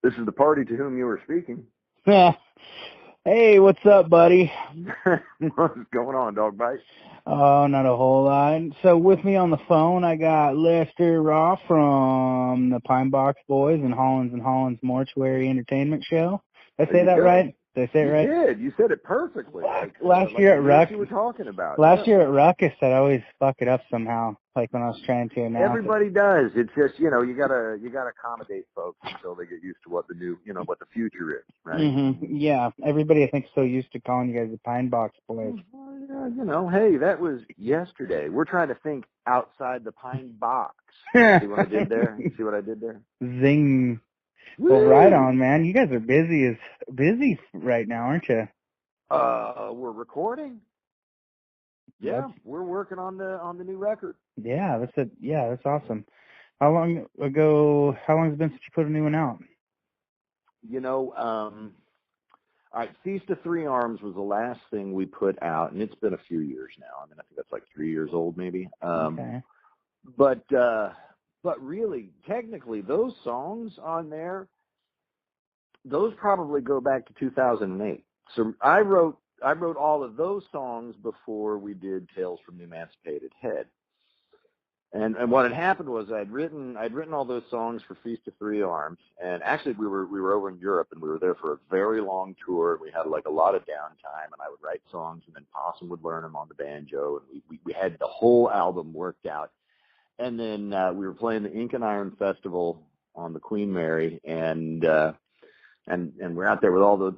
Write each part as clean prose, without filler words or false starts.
This is the party to whom you were speaking. Hey, what's up, buddy? What's going on, dog bite? Oh, not a whole lot. So with me on the phone, I got Lester Raww from the Pine Box Boys and Hollins Mortuary Entertainment Show. Did I There say you that go. right? Did I say it You right? did. You said it perfectly, Last like year you at knew what Ruck, you were talking about. last Yeah. year at Ruckus, I always fuck it up somehow, like when I was trying to announce it. Everybody does. It's just you gotta accommodate folks until they get used to what the new what the future is, right? Yeah, everybody I think is so used to calling you guys the Pine Box Boys. Well, yeah, hey, that was yesterday. We're trying to think outside the pine box. See what I did there? See what I did there? Zing. Well, right Woo! on, man. You guys are busy right now, aren't you? We're recording. That's Yeah, we're working on the new record. yeah, that's awesome. How long has it been since you put a new one out? All right, Feast of Three Arms was the last thing we put out, and it's been a few years now. I mean, I think that's like 3 years old, maybe. Okay. But really, technically, those songs on there, those probably go back to 2008. So I wrote all of those songs before we did Tales from the Emancipated Head. And what had happened was I'd written all those songs for Feast of Three Arms, and actually we were over in Europe, and we were there for a very long tour, and we had like a lot of downtime, and I would write songs, and then Possum would learn them on the banjo, and we had the whole album worked out, and then we were playing the Ink and Iron Festival on the Queen Mary, and we're out there with all the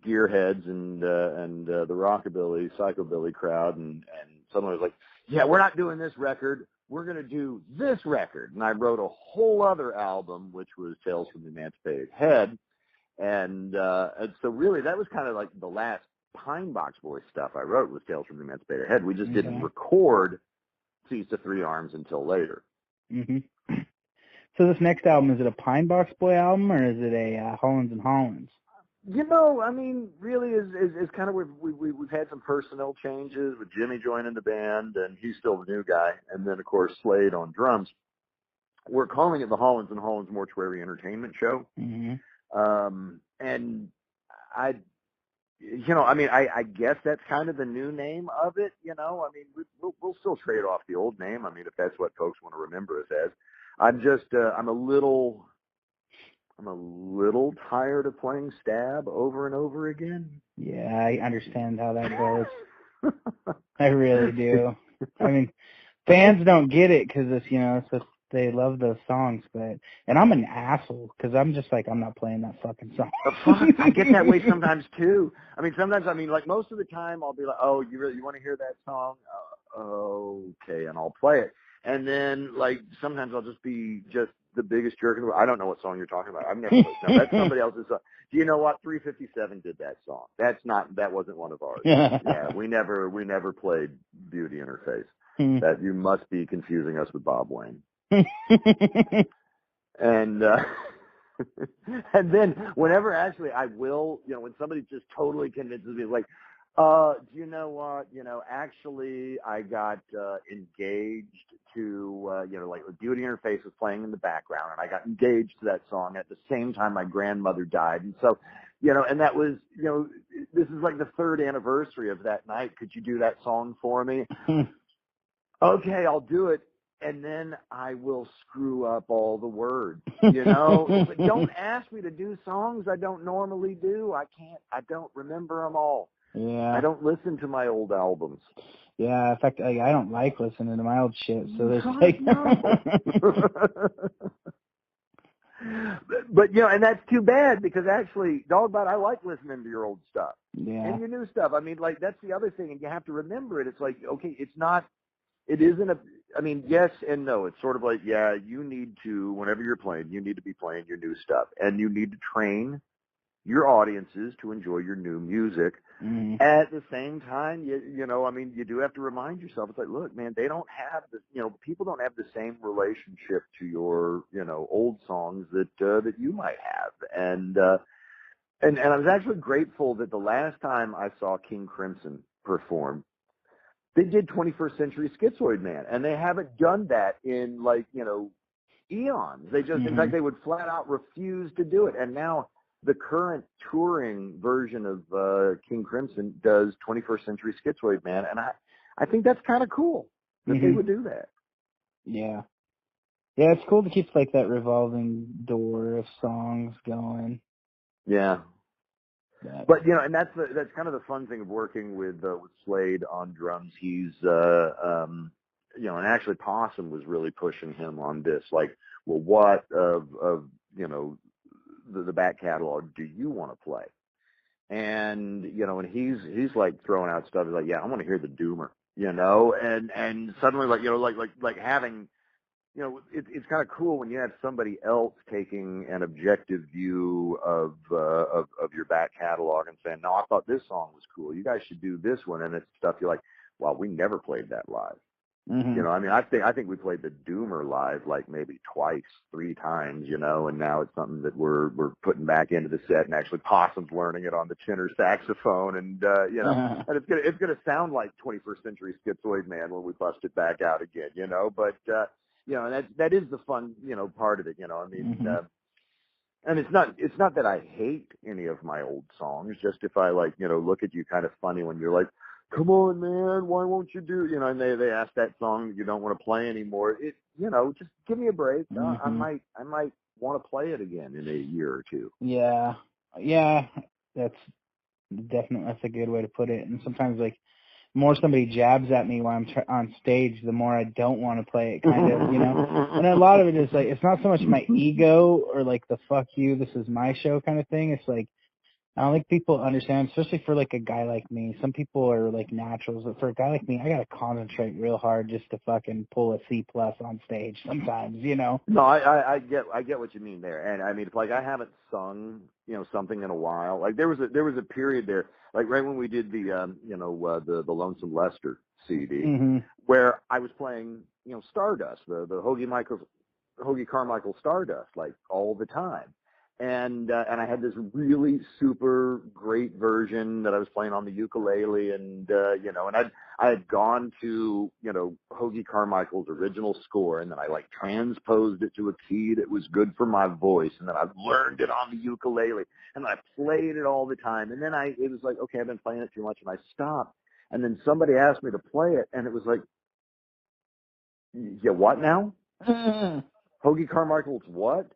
gearheads and the rockabilly psychobilly crowd, and someone was like, yeah, we're not doing this record, we're going to do this record. And I wrote a whole other album, which was Tales from the Emancipated Head, and so really that was kind of like the last Pine Box Boys stuff I wrote was Tales from the Emancipated Head. We just didn't Okay. record Feast of Three Arms until later. Mhm. So this next album, is it a Pine Box Boy album or is it a Hollins and Hollins? I mean, really is kind of we've had some personnel changes with Jimmy joining the band, and he's still the new guy, and then of course Slade on drums. We're calling it the Hollins and Hollins Mortuary Entertainment Show, Mhm. and I guess that's kind of the new name of it. I mean, we'll still trade off the old name. I mean, if that's what folks want to remember us as. I'm a little tired of playing Stab over and over again. Yeah, I understand how that goes. I really do. I mean, fans don't get it because it's just they love those songs, and I'm an asshole because I'm just like I'm not playing that fucking song. Fuck, I get that way sometimes too. I mean, sometimes, like most of the time I'll be like, oh, you want to hear that song? Okay, and I'll play it. And then, like, sometimes I'll just be just the biggest jerk in the world. I don't know what song you're talking about. I've never played. No, that's somebody else's song. Do you know what? 357 did that song. That wasn't one of ours. Yeah, we never played Beauty in Her Face. That you must be confusing us with Bob Wayne. And and then whenever actually I will, when somebody just totally convinces me, like, do you know what? Actually I got engaged to like Beauty in Her Face was playing in the background, and I got engaged to that song at the same time my grandmother died. And so, and that was, this is like the third anniversary of that night. Could you do that song for me? Okay, I'll do it. And then I will screw up all the words, But don't ask me to do songs I don't normally do. I don't remember them all. Yeah. I don't listen to my old albums. Yeah, in fact, I don't like listening to my old shit, so there's God, like... no. But, and that's too bad because actually, Dogbot, I like listening to your old stuff. Yeah. And your new stuff. I mean, like, that's the other thing, and you have to remember it. It's like, okay, it isn't yes and no. It's sort of like, yeah, you need to, whenever you're playing, you need to be playing your new stuff. And you need to train your audiences to enjoy your new music. Mm-hmm. At the same time, you do have to remind yourself, it's like, look, man, they don't have people don't have the same relationship to your, old songs that you might have. And I was actually grateful that the last time I saw King Crimson perform, they did 21st Century Schizoid Man, and they haven't done that in eons. They just, in fact, they would flat out refuse to do it. And now the current touring version of King Crimson does 21st Century Schizoid Man, and I think that's kind of cool that they would do that. Yeah. Yeah, it's cool to keep like that revolving door of songs going. Yeah. But you know, and that's kind of the fun thing of working with Slade on drums. He's you know, and actually Possum was really pushing him on this. Like, well, what of you know the back catalog do you want to play? And you know, and he's like throwing out stuff. He's like, yeah, I want to hear the Doomer. You know, and suddenly like you know like having. You know, it's kind of cool when you have somebody else taking an objective view of your back catalog and saying, "No, I thought this song was cool. You guys should do this one." And it's stuff you're like, "Well, we never played that live." You know, I mean, I think we played the Doomer live like maybe twice, 3 times. You know, and now it's something that we're putting back into the set, and actually Possum's learning it on the tenor saxophone, and you know, and it's gonna sound like 21st Century Schizoid Man when we bust it back out again. You know, but you know, and that is the fun, you know, part of it, you know. I mean, and it's not that I hate any of my old songs. Just if I like, you know, look at you kind of funny when you're like, "Come on, man, why won't you do?" You know, and they ask that song that you don't want to play anymore. It, you know, just give me a break. I might want to play it again in a year or two. Yeah, that's a good way to put it. And sometimes like, the more somebody jabs at me while I'm on stage, the more I don't want to play it, kind of, you know. And a lot of it is like, it's not so much my ego or like the "fuck you, this is my show" kind of thing. It's like, I don't think people understand, especially for like a guy like me. Some people are like naturals, but for a guy like me, I gotta concentrate real hard just to fucking pull a C+ on stage sometimes, you know. No, I get what you mean there, and I mean it's like I haven't sung, you know, something in a while. Like there was a period there, like right when we did the you know the Lonesome Lester CD, where I was playing, you know, Stardust, the Hoagie Carmichael Stardust, like all the time. And I had this really super great version that I was playing on the ukulele, and you know, and I had gone to, you know, Hoagie Carmichael's original score, and then I like transposed it to a key that was good for my voice, and then I learned it on the ukulele, and I played it all the time, and then it was like, okay, I've been playing it too much, and I stopped, and then somebody asked me to play it, and it was like, yeah, what now? Hoagie Carmichael's what?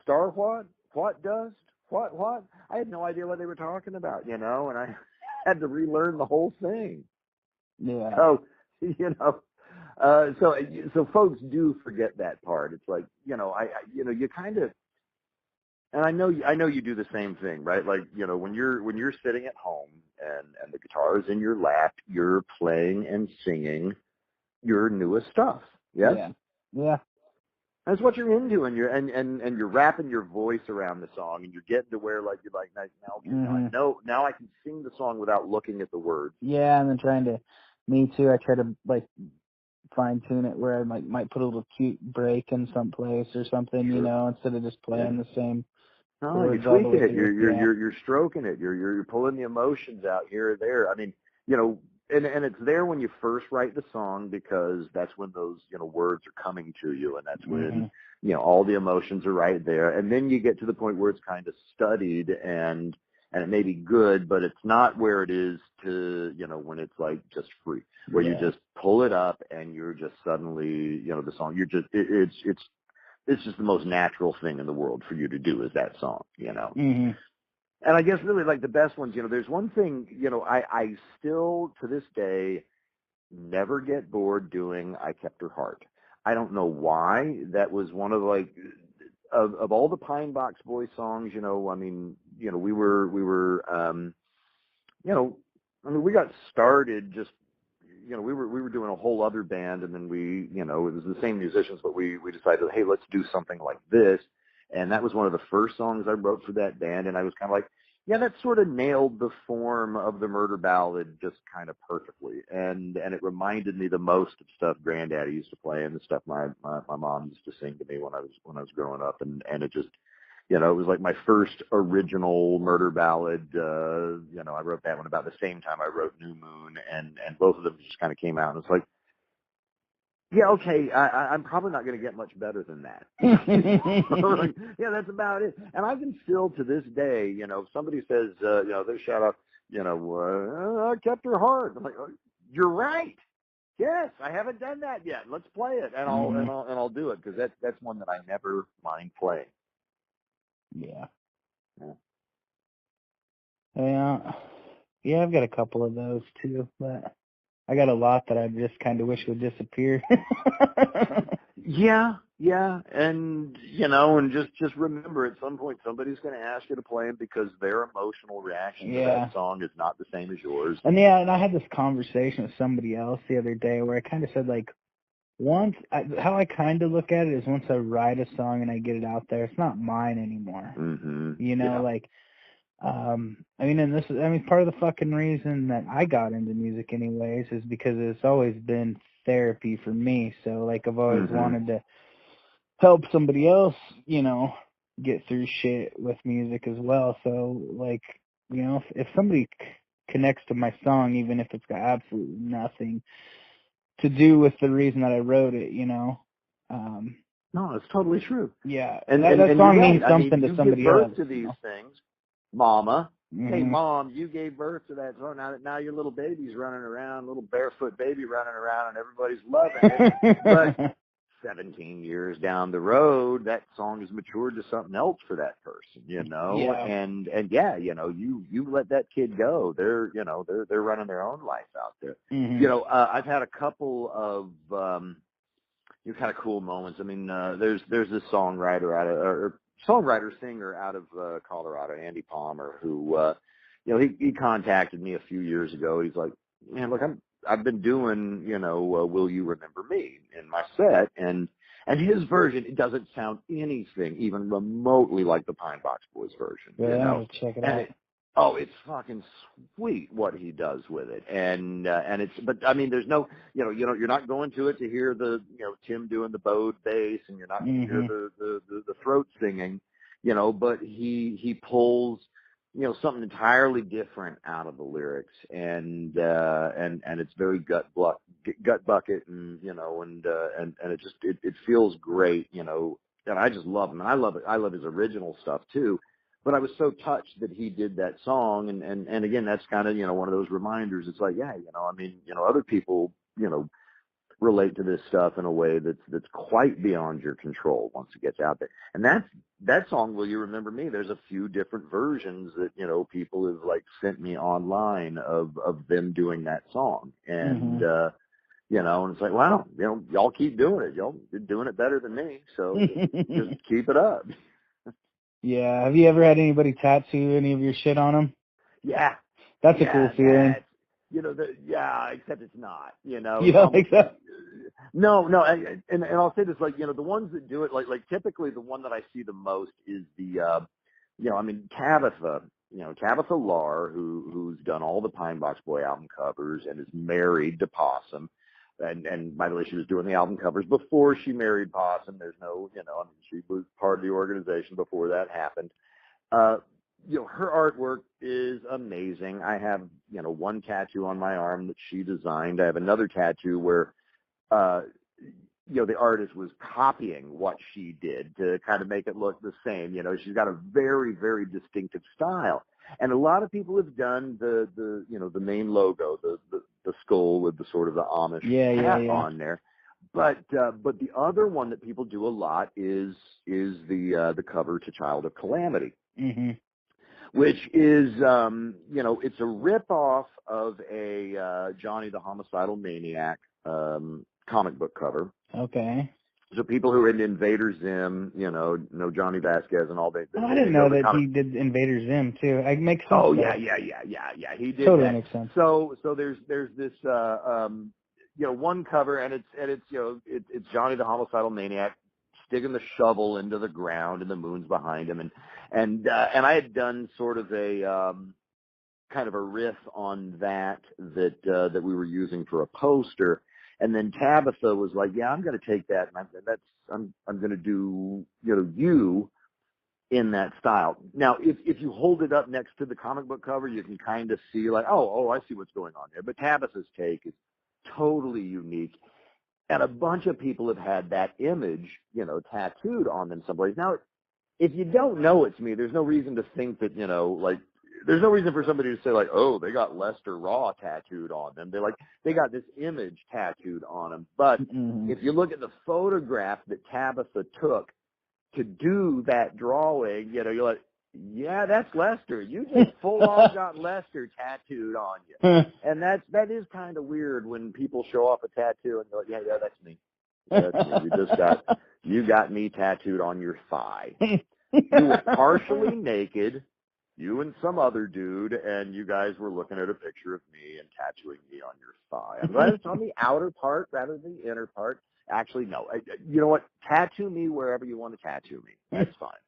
Star what? What dust? What? I had no idea what they were talking about, you know, and I had to relearn the whole thing. Yeah. So, you know, so folks do forget that part. It's like, you know, you know, you kind of, and I know you do the same thing, right? Like, you know, when you're sitting at home and the guitar is in your lap, you're playing and singing your newest stuff. Yes? Yeah. That's what you're into, and you're wrapping your voice around the song, and you're getting to where like you're like, now, okay, now I can sing the song without looking at the words. Yeah, and then me too. I try to like fine tune it where I might put a little cute break in some place or something, you know, instead of just playing the same. No, you're tweaking it. You're stroking it. You're pulling the emotions out here or there. I mean, you know, and it's there when you first write the song, because that's when those, you know, words are coming to you, and that's when, you know, all the emotions are right there. And then you get to the point where it's kind of studied, and it may be good, but it's not where it is to, you know, when it's like just free, where you just pull it up and you're just suddenly, you know, the song, you're just, it's just the most natural thing in the world for you to do is that song, you know. And I guess really like the best ones, you know, there's one thing, you know, I still to this day never get bored doing I Kept Her Heart. I don't know why. That was one of like of all the Pine Box Boys songs, you know, I mean, you know, we were you know, I mean, we got started just, you know, we were doing a whole other band, and then we, you know, it was the same musicians, but we decided, hey, let's do something like this. And that was one of the first songs I wrote for that band, and I was kind of like, yeah, that sort of nailed the form of the murder ballad just kind of perfectly. And it reminded me the most of stuff Granddaddy used to play and the stuff my mom used to sing to me when I was growing up, and it just, you know, it was like my first original murder ballad. You know, I wrote that one about the same time I wrote New Moon, and both of them just kind of came out. And it's like, Yeah, okay, I'm probably not going to get much better than that. Like, yeah, that's about it. And I can still, to this day, you know, if somebody says, you know, they shout out, you know, I kept her heart. I'm like, oh, you're right. Yes, I haven't done that yet. Let's play it, and I'll do it, because that's one that I never mind playing. Yeah. Yeah. Yeah, I've got a couple of those too, but I got a lot that I just kind of wish would disappear. Yeah, and you know, and just remember, at some point somebody's going to ask you to play them because their emotional reaction to that song is not the same as yours. And yeah, and I had this conversation with somebody else the other day where I kind of said, like, how I kind of look at it is once I write a song and I get it out there, it's not mine anymore. Mm-hmm. You know, like, I mean, and this is, I mean, part of the fucking reason that I got into music anyways is because it's always been therapy for me. So, like, I've always wanted to help somebody else, you know, get through shit with music as well. So, like, you know, if somebody connects to my song, even if it's got absolutely nothing to do with the reason that I wrote it, you know. No, it's totally true. Yeah, and that song means something to somebody else. You give birth else, to these things, Mama. Mm-hmm. Hey, Mom, you gave birth to that song. Now your little baby's running around, little barefoot baby running around, and everybody's loving it. But 17 years down the road, that song has matured to something else for that person, you know. Yeah. And yeah, you know, you let that kid go. They're, you know, they're running their own life out there. Mm-hmm. You know, I've had a couple of you know, kind of cool moments. I mean, there's this songwriter singer out of Colorado, Andy Palmer, who you know, he contacted me a few years ago. He's like, man, look, I've been doing, you know, Will You Remember Me in my set, and his version, it doesn't sound anything even remotely like the Pine Box Boys version. Yeah, you know, I'll check it out. It's fucking sweet what he does with it, and it's. But I mean, there's no, you know, you're not going to it to hear the, you know, Tim doing the bowed bass, and you're not going to hear the throat singing, you know. But he pulls, you know, something entirely different out of the lyrics, and it's very gut bucket, and you know, and it just it feels great, you know. And I just love him, and I love his original stuff too. But I was so touched that he did that song, and again, that's kind of, you know, one of those reminders. It's like, yeah, you know, I mean, you know, other people, you know, relate to this stuff in a way that's quite beyond your control once it gets out there. And that song, Will You Remember Me? There's a few different versions that, you know, people have like sent me online of them doing that song, and you know, and it's like, wow, you know, y'all keep doing it. Y'all are doing it better than me, so just keep it up. Yeah. Have you ever had anybody tattoo any of your shit on them? Yeah. That's a cool feeling. You know, except it's not, you know. You don't think so? No, and I'll say this, like, you know, the ones that do it, like typically the one that I see the most is the, you know, I mean, Tabitha Larr, who's done all the Pine Box Boy album covers and is married to Possum. And by the way, she was doing the album covers before she married Possum. There's no, you know, I mean, she was part of the organization before that happened. You know, her artwork is amazing. I have, you know, one tattoo on my arm that she designed. I have another tattoo where, you know, the artist was copying what she did to kind of make it look the same. You know, she's got a very, very distinctive style. And a lot of people have done the you know, the main logo, the skull with the sort of the Amish hat on there. But the other one that people do a lot is the cover to Child of Calamity. Mm-hmm. Which is, you know, it's a rip-off of a Johnny the Homicidal Maniac comic book cover. Okay. So people who are into Invader Zim, you know Johnny Vasquez and all that. I didn't know that he did Invader Zim too. It makes sense. Oh yeah. He did totally that. Makes sense. So there's this you know, one cover, and it's you know, it's Johnny the Homicidal Maniac sticking the shovel into the ground, and the moon's behind him, and I had done sort of a kind of a riff on that we were using for a poster. And then Tabitha was like, yeah, I'm going to take that, and I'm going to do, you know, you in that style. Now, if you hold it up next to the comic book cover, you can kind of see like, oh, I see what's going on there. But Tabitha's take is totally unique. And a bunch of people have had that image, tattooed on them someplace. Now, if you don't know it's me, there's no reason to think that, there's no reason for somebody to say like, oh, they got Lester Raww tattooed on them. They got this image tattooed on them. But if you look at the photograph that Tabitha took to do that drawing, you're like, yeah, that's Lester. You just full on got Lester tattooed on you. And that is kind of weird when people show off a tattoo and they're like, yeah, that's me. That's me. You got me tattooed on your thigh. You were partially naked, you and some other dude, and you guys were looking at a picture of me and tattooing me on your thigh. I'm glad it's on the outer part rather than the inner part. Actually, no. You know what? Tattoo me wherever you want to tattoo me. That's fine.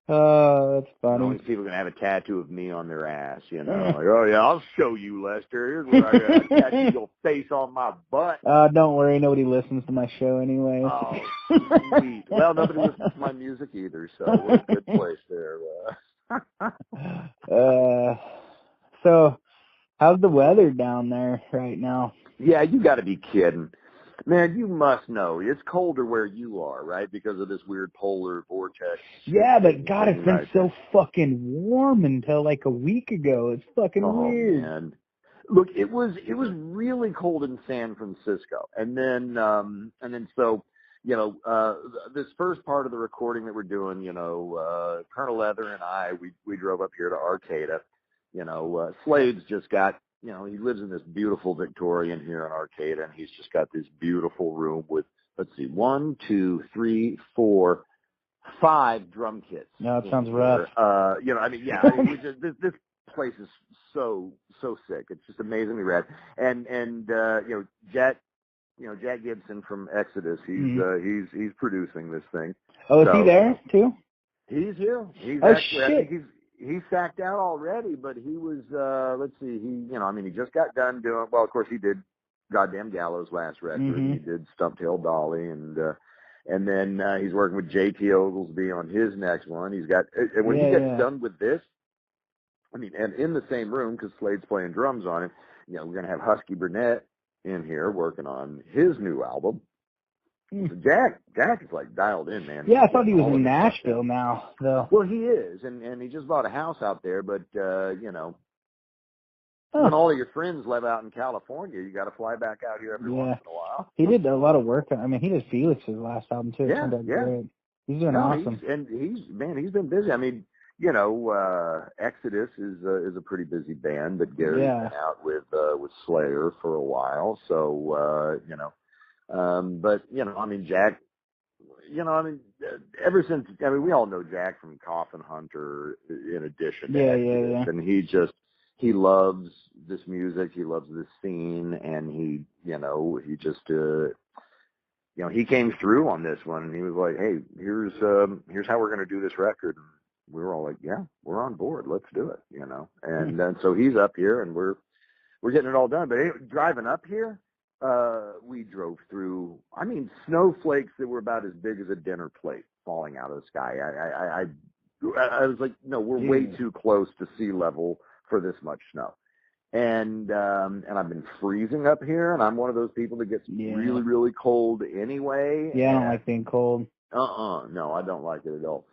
Oh, that's funny. Only people are going to have a tattoo of me on their ass, Like, oh, yeah, I'll show you, Lester. Here's where I got to tattoo your face on my butt. Don't worry. Nobody listens to my show anyway. Oh, sweet. Well, nobody listens to my music either, so we're in a good place there. So, how's the weather down there right now? Yeah, you got to be kidding. Man, you must know. It's colder where you are, right? Because of this weird polar vortex. Yeah, but God, it's been so fucking warm until like a week ago. It's fucking weird. Man. Look, it was really cold in San Francisco. And then so, this first part of the recording that we're doing, Colonel Leather and I, we drove up here to Arcata. Slade's just got, he lives in this beautiful Victorian here in Arcata, and he's just got this beautiful room with, 1, 2, 3, 4, 5 drum kits. No, it sounds rough. This place is so sick. It's just amazingly rad. And Jack Gibson from Exodus, he's producing this thing. Oh, is he there too? He's here. He's shit. I think he's sacked out already, but he was, he just got done doing, well, of course he did Goddamn Gallows last record. He did Stumptail Dolly, and then he's working with J.T. Oglesby on his next one. He's got, and when he gets done with this, and in the same room, because Slade's playing drums on it, we're going to have Husky Burnett in here working on his new album. So Jack is like dialed in, man. Yeah, I thought he was in Nashville now, though. Well, he is, and he just bought a house out there, but, when all of your friends live out in California, you got to fly back out here every once in a while. He did a lot of work. He did Felix's last album, too. It turned out great. He's doing awesome. He's been busy. Exodus is a pretty busy band, but Gary's been out with Slayer for a while, so, Jack, ever since, we all know Jack from Coffin Hunter in addition to Exodus, and he loves this music, he loves this scene, and he just, he came through on this one, and he was like, hey, here's how we're going to do this record. And we were all like, yeah, we're on board, let's do it, and then so he's up here, and we're getting it all done. But anyway, driving up here, we drove through, snowflakes that were about as big as a dinner plate falling out of the sky. I was like, no, we're way too close to sea level for this much snow. And I've been freezing up here, and I'm one of those people that gets really, really cold anyway. Yeah, I don't like being cold. No, I don't like it at all.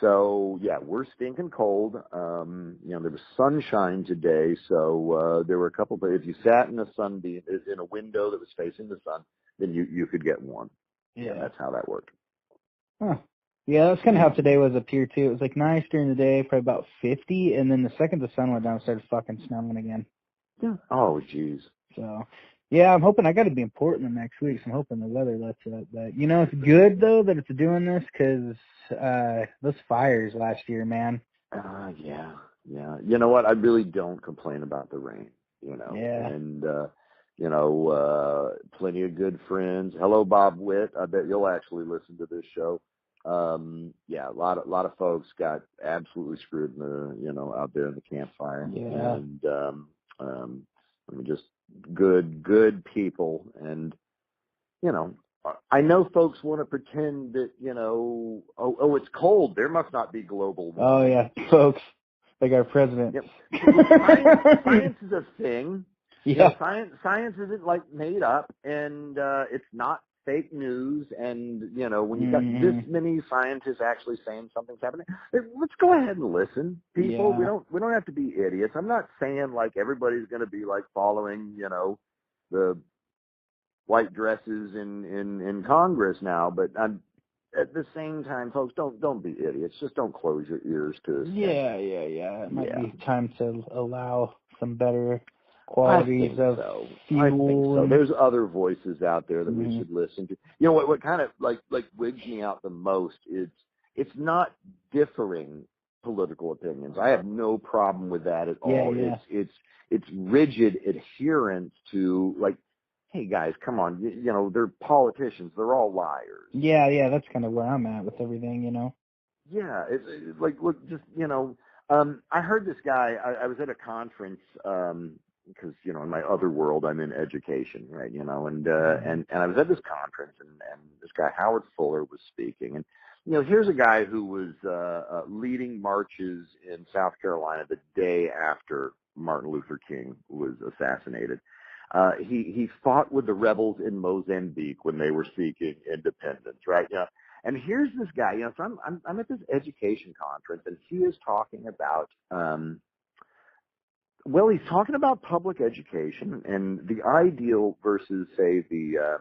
So, yeah, we're stinking cold. There was sunshine today, so there were a couple, but if you sat in in a window that was facing the sun, then you could get warm. Yeah, that's how that worked. Huh. Yeah, that's kind of how today was up here, too. It was like nice during the day, probably about 50, and then the second the sun went down, it started fucking snowing again. Yeah. Oh, jeez. So, yeah, I'm hoping I got to be in Portland next week, so I'm hoping the weather lets up. But, it's good, though, that it's doing this, because those fires last year, man. Yeah. You know what? I really don't complain about the rain, Yeah. And, plenty of good friends. Hello, Bob Witt. I bet you'll actually listen to this show. A lot of folks got absolutely screwed in the, out there in the campfire. Yeah. And, just good people. And, I know folks want to pretend that, it's cold. There must not be global warming. Oh, yeah, folks, like our president. Yep. Science is a thing, Yeah. Science isn't like made up, and it's not fake news. And when you've got this many scientists actually saying something's happening, let's go ahead and listen, people. Yeah. We don't have to be idiots. I'm not saying like everybody's going to be like following the white dresses in Congress now, but at the same time, folks, don't be idiots. Just don't close your ears to. Yeah. It might be time to allow some better qualities I of fuel. I think so. There's other voices out there that we should listen to. What kind of like wigs me out the most is it's not differing political opinions. I have no problem with that at all. Yeah. It's rigid adherence to like, hey guys, come on, they're politicians. They're all liars. Yeah, that's kind of where I'm at with everything, Yeah, it's like, look, just, I heard this guy, I was at a conference, because, in my other world, I'm in education, right, and I was at this conference, and this guy, Howard Fuller, was speaking, and, here's a guy who was leading marches in South Carolina the day after Martin Luther King was assassinated. He fought with the rebels in Mozambique when they were seeking independence, right? And here's this guy, so I'm at this education conference, and he is talking about, he's talking about public education and the ideal versus, say, the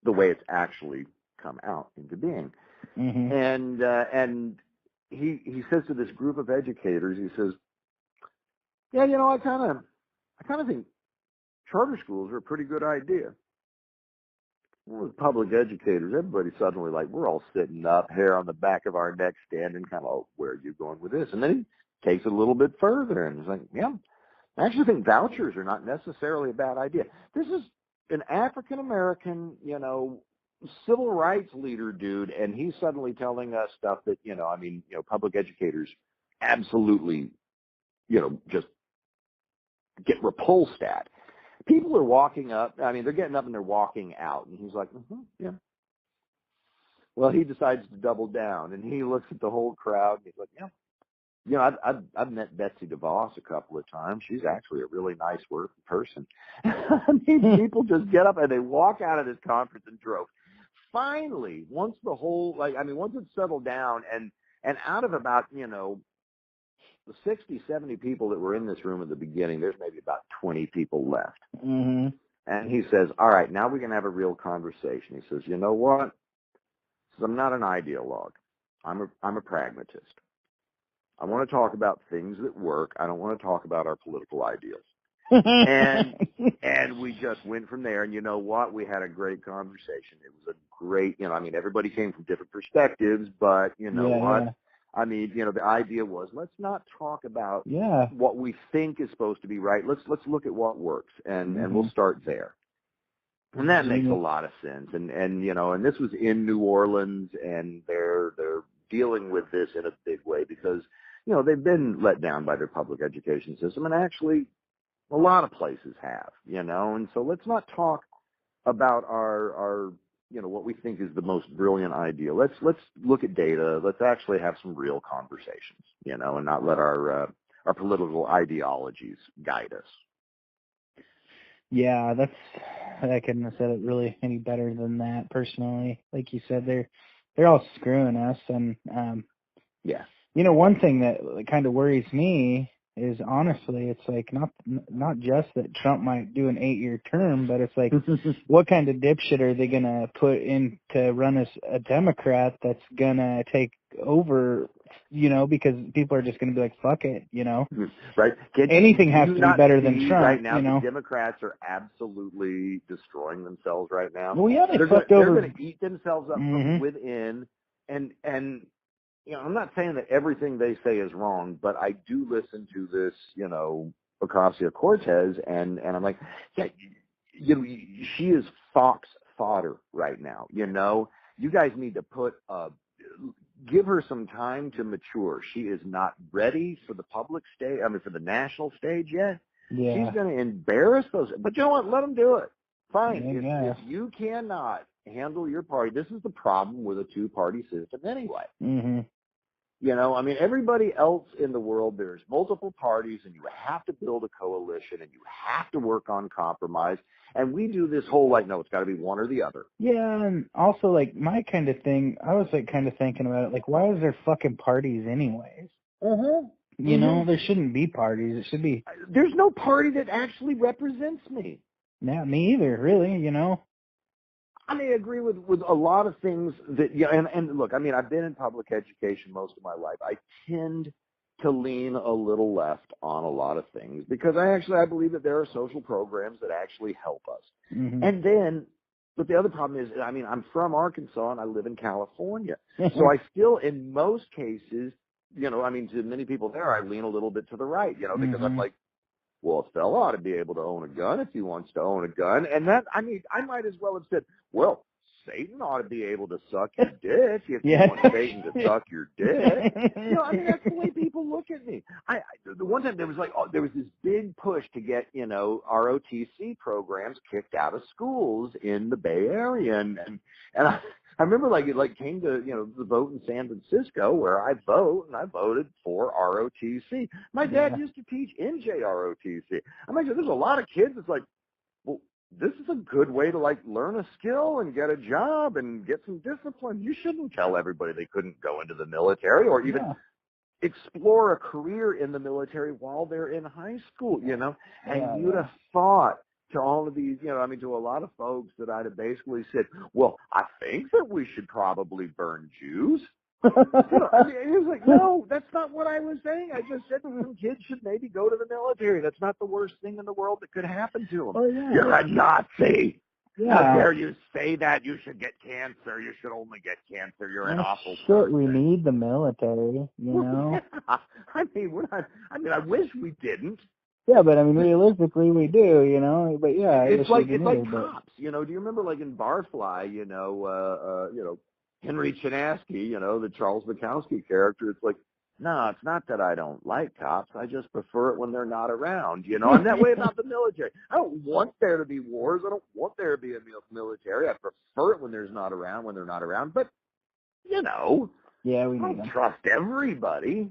way it's actually come out into being. And he says to this group of educators, he says, yeah, I kind of think charter schools are a pretty good idea. Well, as public educators, everybody suddenly we're all sitting up, hair on the back of our neck, standing, kind of, oh, where are you going with this? And then he takes it a little bit further and is like, yeah, I actually think vouchers are not necessarily a bad idea. This is an African American, civil rights leader dude, and he's suddenly telling us stuff that, public educators absolutely, just get repulsed at. People are walking up. I mean, they're getting up and they're walking out. And he's like, yeah. Well, he decides to double down, and he looks at the whole crowd, and he's like, yeah. I've met Betsy DeVos a couple of times. She's actually a really nice working person. I mean, people just get up and they walk out of this conference and drove. Finally, once once it's settled down, and out of about, the 60, 70 people that were in this room at the beginning, there's maybe about 20 people left. And he says, all right, now we can have a real conversation. He says, you know what? He says, I'm not an ideologue. I'm a pragmatist. I want to talk about things that work. I don't want to talk about our political ideals. and we just went from there. And you know what? We had a great conversation. It was a great, everybody came from different perspectives, but you know what? Yeah. I mean, the idea was, let's not talk about what we think is supposed to be right. Let's look at what works, and we'll start there. And that makes a lot of sense. And this was in New Orleans, and they're dealing with this in a big way because, they've been let down by their public education system, and actually a lot of places have, and so let's not talk about our what we think is the most brilliant idea. Let's look at data. Let's actually have some real conversations, and not let our political ideologies guide us. Yeah, I couldn't have said it really any better than that personally. Like you said, they're all screwing us, and yeah. One thing that kind of worries me is honestly, it's like not just that Trump might do an 8-year term, but it's like, what kind of dipshit are they gonna put in to run as a Democrat that's gonna take over? Because people are just gonna be like, fuck it, Right? Anything has to be better than Trump. Right now, the Democrats are absolutely destroying themselves right now. Well, yeah, they're going to eat themselves up from within, and. I'm not saying that everything they say is wrong, but I do listen to this, Ocasio-Cortez, and I'm like, yeah, she is fox fodder right now. You guys need to give her some time to mature. She is not ready for the public stage. For the national stage yet. Yeah. She's going to embarrass those. But you know what? Let them do it. Fine. Yeah. If you cannot handle your party, this is the problem with a two-party system anyway. You know, I mean, everybody else in the world, there's multiple parties, and you have to build a coalition, and you have to work on compromise. And we do this whole, like, no, it's got to be one or the other. Yeah, and also, like, my kind of thing, I was, like, kind of thinking about it, like, why is there fucking parties anyways? You know, there shouldn't be parties. It should be... There's no party that actually represents me. Yeah, me either, really, you know? I may agree with a lot of things that, yeah, and look, I mean, I've been in public education most of my life. I tend to lean a little left on a lot of things because I believe that there are social programs that actually help us. Mm-hmm. And then, but the other problem is, I mean, I'm from Arkansas and I live in California. So I still, in most cases, you know, I mean, to many people there, I lean a little bit to the right, you know, because I'm like, well, a fella ought to be able to own a gun if he wants to own a gun. And that, I mean, I might as well have said, well, Satan ought to be able to suck your dick if you want Satan to suck your dick. You know, I mean, that's the way people look at me. The one time there was like, there was this big push to get, you know, ROTC programs kicked out of schools in the Bay Area. And I remember like it came to, you know, the vote in San Francisco where I vote, and I voted for ROTC. My dad used to teach NJROTC. I'm like, there's a lot of kids that's like, well, this is a good way to like learn a skill and get a job and get some discipline. You shouldn't tell everybody they couldn't go into the military or even explore a career in the military while they're in high school, you know. And you'd have thought to all of these, you know, I mean, to a lot of folks that I'd have basically said, well, I think that we should probably burn Jews. You know, I mean, he was like, no, that's not what I was saying. I just said some kids should maybe go to the military. That's not the worst thing in the world that could happen to them. Oh, yeah. You're a Nazi. Yeah. How dare you say that? You should get cancer. You should only get cancer. You're an awful person. We need the military, you know? Yeah. I mean, I wish we didn't. Yeah, but I mean, realistically, we do, you know. But yeah, it's like cops. You know, do you remember like in Barfly? You know, Henry Chinaski. You know, the Charles Bukowski character. It's like, no, it's not that I don't like cops. I just prefer it when they're not around. You know, I'm that way about the military. I don't want there to be wars. I don't want there to be a military. I prefer it when there's not around. When they're not around, but you know, yeah, we don't trust everybody.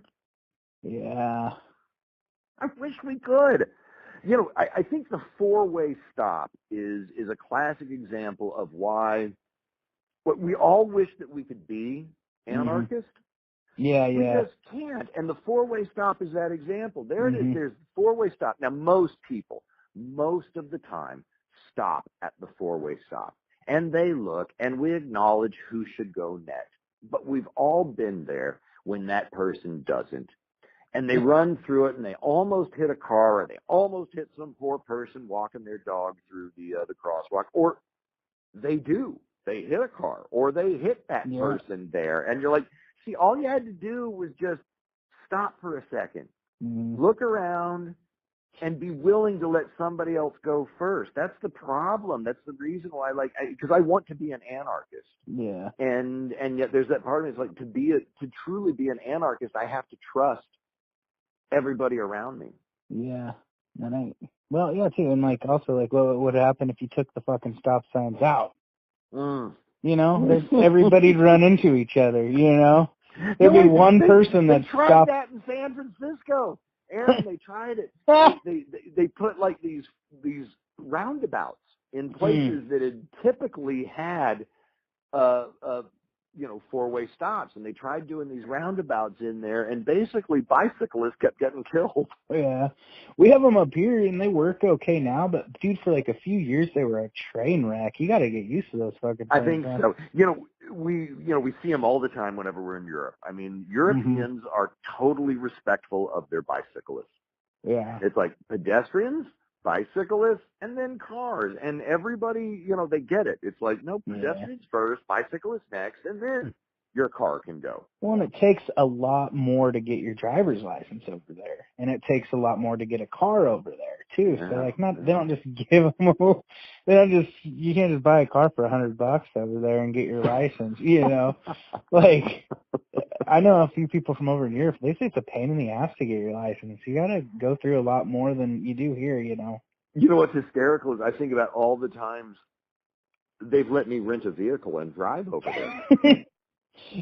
Yeah. I wish we could. You know, I think the four-way stop is a classic example of why what we all wish that we could be anarchist. Yeah, We just can't. And the four-way stop is that example. There it is. There's the four-way stop. Now, most people, most of the time, stop at the four-way stop. And they look, and we acknowledge who should go next. But we've all been there when that person doesn't. And they run through it, and they almost hit a car, or they almost hit some poor person walking their dog through the crosswalk, or they do. They hit a car, or they hit that person there, and you're like, see, all you had to do was just stop for a second, look around, and be willing to let somebody else go first. That's the problem. That's the reason why, because I want to be an anarchist. Yeah. And yet there's that part of me, it's like to truly be an anarchist, I have to trust everybody around me. Yeah. Well, yeah, too. And, like, also, like, what would happen if you took the fucking stop signs out? You know, everybody'd run into each other, you know? There'd be one person that stopped. They tried that in San Francisco. Aaron, they tried it. They put, like, these roundabouts in places that had typically had, four-way stops, and they tried doing these roundabouts in there, and basically bicyclists kept getting killed. Yeah. We have them up here, and they work okay now, but, dude, for like a few years, they were a train wreck. You got to get used to those fucking things. I think so. We see them all the time whenever we're in Europe. I mean, Europeans are totally respectful of their bicyclists. Yeah. It's like pedestrians, bicyclists, and then cars. And everybody, they get it. It's like, no, pedestrians first, bicyclists next, and then your car can go. Well, and it takes a lot more to get your driver's license over there. And it takes a lot more to get a car over there, too. So, they don't just give them you can't just buy a car for $100 over there and get your license, you know. Like, I know a few people from over in Europe, they say it's a pain in the ass to get your license. You got to go through a lot more than you do here, you know. You know what's hysterical is I think about all the times they've let me rent a vehicle and drive over there.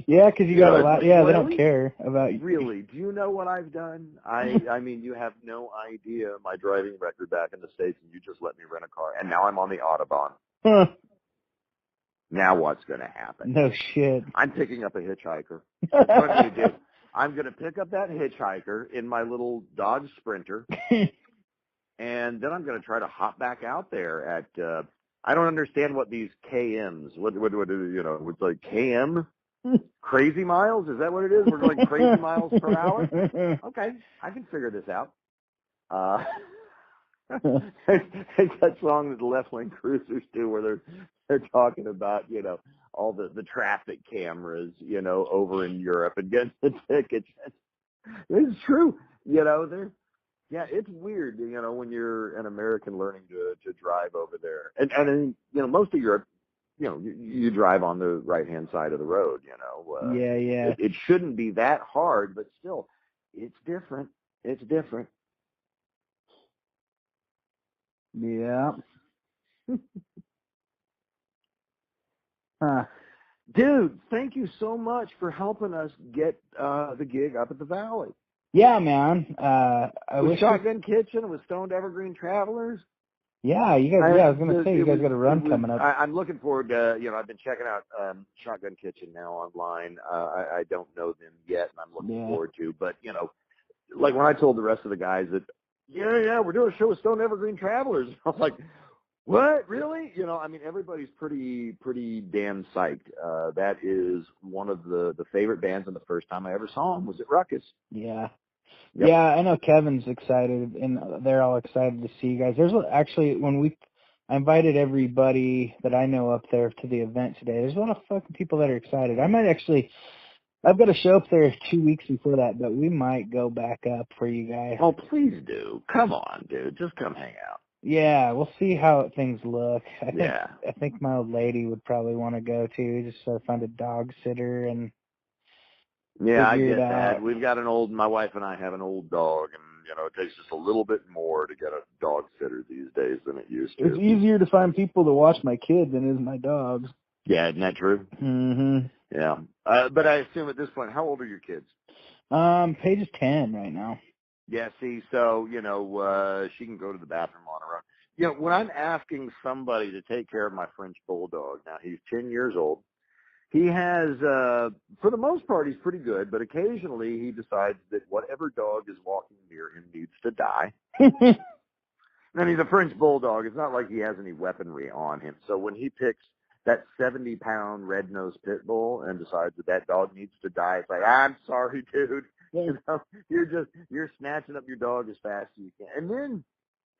Yeah, because you got a lot. Yeah, they don't care about you. Really? Do you know what I've done? I mean, you have no idea my driving record back in the States, and you just let me rent a car, and now I'm on the Autobahn. Huh. Now what's going to happen? No shit. I'm picking up a hitchhiker. That's what I'm going to do. I'm going to pick up that hitchhiker in my little Dodge Sprinter, and then I'm going to try to hop back out there at, I don't understand what these KMs, what it's like KM? Crazy miles? Is that what it is? We're going crazy miles per hour? Okay, I can figure this out. It's that song that the left-wing cruisers do where they're talking about, all the traffic cameras, over in Europe and getting the tickets. It's true. It's weird, when you're an American learning to drive over there. And most of Europe, you drive on the right-hand side of the road, Yeah. It shouldn't be that hard, but still, it's different. It's different. Yeah. Huh. Dude, thank you so much for helping us get the gig up at the Valley. Yeah, man. With Shotgun Kitchen, with Stoned Evergreen Travelers. Yeah, you guys. I was gonna say you guys got a run coming up. I'm looking forward to. I've been checking out Shotgun Kitchen now online. I don't know them yet, and I'm looking forward to. But like when I told the rest of the guys that, we're doing a show with Stoned Evergreen Travelers. I was like, what? Really? Everybody's pretty damn psyched. That is one of the favorite bands, and the first time I ever saw them was at Ruckus. Yeah. Yep. Yeah, I know Kevin's excited, and they're all excited to see you guys. There's actually, I invited everybody that I know up there to the event today. There's a lot of fucking people that are excited. I've got a show up there 2 weeks before that, but we might go back up for you guys. Oh, please do. Come on, dude. Just come hang out. Yeah, we'll see how things look. I think my old lady would probably want to go too, just so find a dog sitter and I get that. We've got my wife and I have an old dog, and it takes just a little bit more to get a dog sitter these days than it used to. It's easier to find people to watch my kids than it is my dogs. Yeah, isn't that true? Mm-hmm. Yeah. But I assume at this point, how old are your kids? Paige is 10 right now. Yeah, see, so, she can go to the bathroom on her own. When I'm asking somebody to take care of my French bulldog, now he's 10 years old, he has, for the most part, he's pretty good, but occasionally he decides that whatever dog is walking near him needs to die. And he's a French bulldog. It's not like he has any weaponry on him. So when he picks that 70-pound red-nosed pit bull and decides that dog needs to die, it's like, I'm sorry, dude. You're snatching up your dog as fast as you can.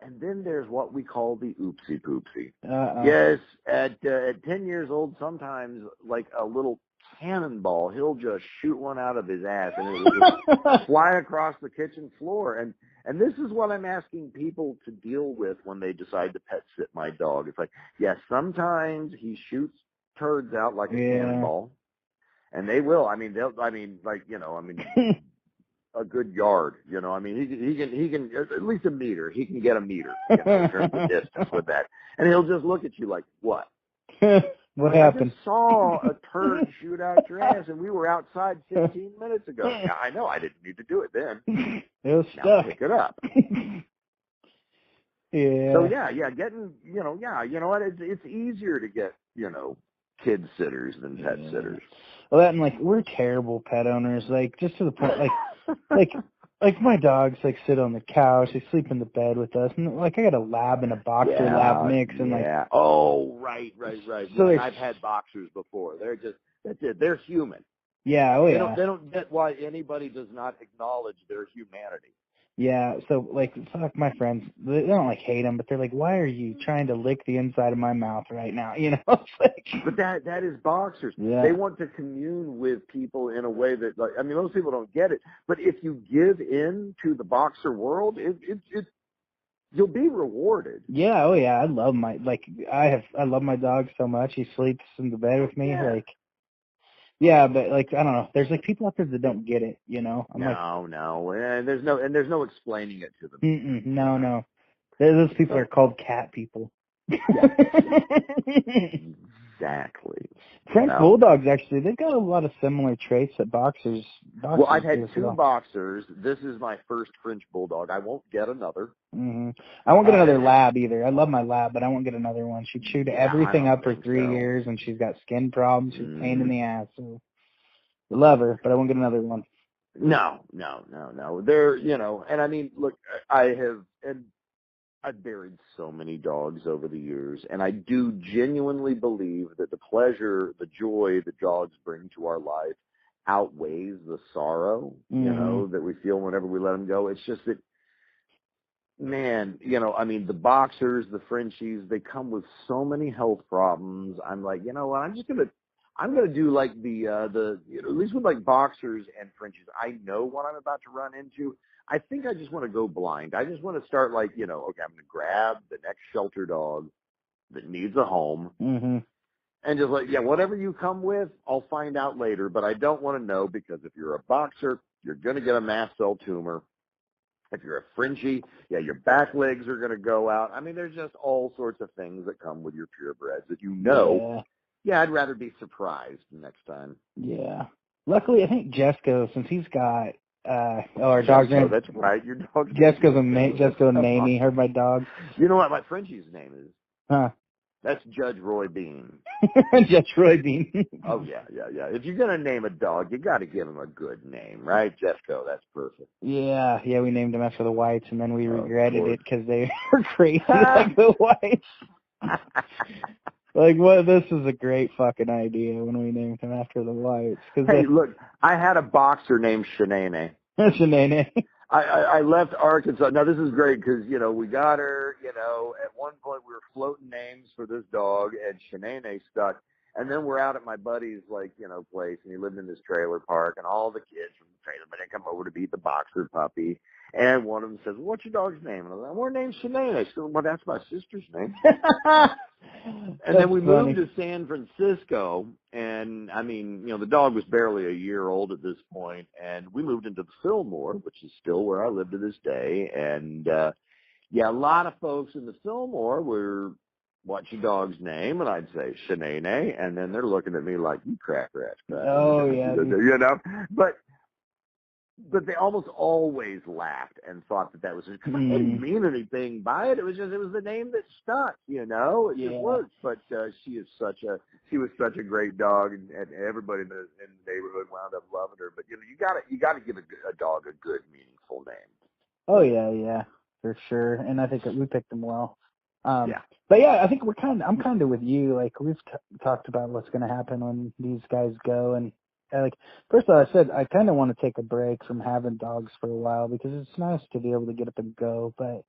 And then there's what we call the oopsie poopsie. Yes, at 10 years old, sometimes like a little cannonball, he'll just shoot one out of his ass and it will just fly across the kitchen floor. And this is what I'm asking people to deal with when they decide to pet sit my dog. It's like, sometimes he shoots turds out like a cannonball, and they will. A good yard, he can at least a meter. He can get a meter in terms of distance with that, and he'll just look at you like, what? What happened? I just saw a turd shoot out your ass, and we were outside 15 minutes ago. Yeah, I know. I didn't need to do it then. It was now stuck. Pick it up. Yeah. So getting, you know what? It's easier to get, kid sitters than pet sitters. Well, that and we're terrible pet owners. Just to the point, like my dogs sit on the couch, they sleep in the bed with us, and I got a lab and a boxer lab mix, and oh right. So I've had boxers before. That's it. They're human. Yeah, They don't get why anybody does not acknowledge their humanity. Yeah, so fuck my friends. They don't hate them, but they're like, why are you trying to lick the inside of my mouth right now? But that is boxers. Yeah. They want to commune with people in a way that most people don't get it. But if you give in to the boxer world, you'll be rewarded. Yeah, I love I love my dog so much. He sleeps in the bed with me. Yeah. Yeah, but I don't know. There's people out there that don't get it, No, and there's no explaining it to them. No. Those people are called cat people. Exactly. French Bulldogs, actually, they've got a lot of similar traits that boxers well, I've had do as 2 well. boxers. This is my first French Bulldog. I won't get another. Mm-hmm. I won't get another lab either. I love my lab, but I won't get another one. She chewed everything up for 3 years, and she's got skin problems. She's a pain in the ass. So I love her, but I won't get another one. No. They're, and I mean, look, I've buried so many dogs over the years, and I do genuinely believe that the pleasure, the joy that dogs bring to our life outweighs the sorrow, that we feel whenever we let them go. It's just that, man, I mean, the boxers, the Frenchies, they come with so many health problems. I'm like, you know what? I'm gonna do like at least with like boxers and Frenchies, I know what I'm about to run into. I think I just want to go blind. I just want to start like, okay, I'm going to grab the next shelter dog that needs a home. Mm-hmm. And just like, whatever you come with, I'll find out later. But I don't want to know, because if you're a boxer, you're going to get a mast cell tumor. If you're a Frenchie, your back legs are going to go out. I mean, there's just all sorts of things that come with your purebreds that I'd rather be surprised next time. Yeah. Luckily, I think Jesco, since he's got our dog's name. That's right. Your dog's Jesco and Mamie. Heard my dog. You know what my Frenchie's name is? Huh. That's Judge Roy Bean. Judge Roy Bean. Oh, yeah. If you're going to name a dog, you got to give him a good name, right? Jesco, that's perfect. Yeah, we named him after the Whites, and then we regretted it because they were crazy like the Whites. Like, what? This is a great fucking idea when we named him after the Whites. Hey, look, I had a boxer named Shanae. Shanae. I left Arkansas. Now, this is great because, we got her, at one point we were floating names for this dog, and Shanae stuck. And then we're out at my buddy's, place, and he lived in this trailer park, and all the kids from the trailer, they come over to beat the boxer puppy. And one of them says, "What's your dog's name?" And I'm like, "Well, her name's Shanae." I said, "Well, that's my sister's name." And then we moved to San Francisco, and I mean, the dog was barely a year old at this point, and we moved into the Fillmore, which is still where I live to this day. And a lot of folks in the Fillmore were, "What's your dog's name?" And I'd say Shanae, and then they're looking at me like, "You crack rats." Oh yeah, But they almost always laughed and thought that was just, 'cause I didn't mean anything by it. It was the name that stuck, It just worked. But she was such a great dog, and everybody in the neighborhood wound up loving her. But you got to give a dog a good, meaningful name. Oh yeah, for sure. And I think that we picked them well. But I think I'm kind of with you. Like, we've talked about what's going to happen when these guys go, and first of all, I said I kind of want to take a break from having dogs for a while, because it's nice to be able to get up and go. But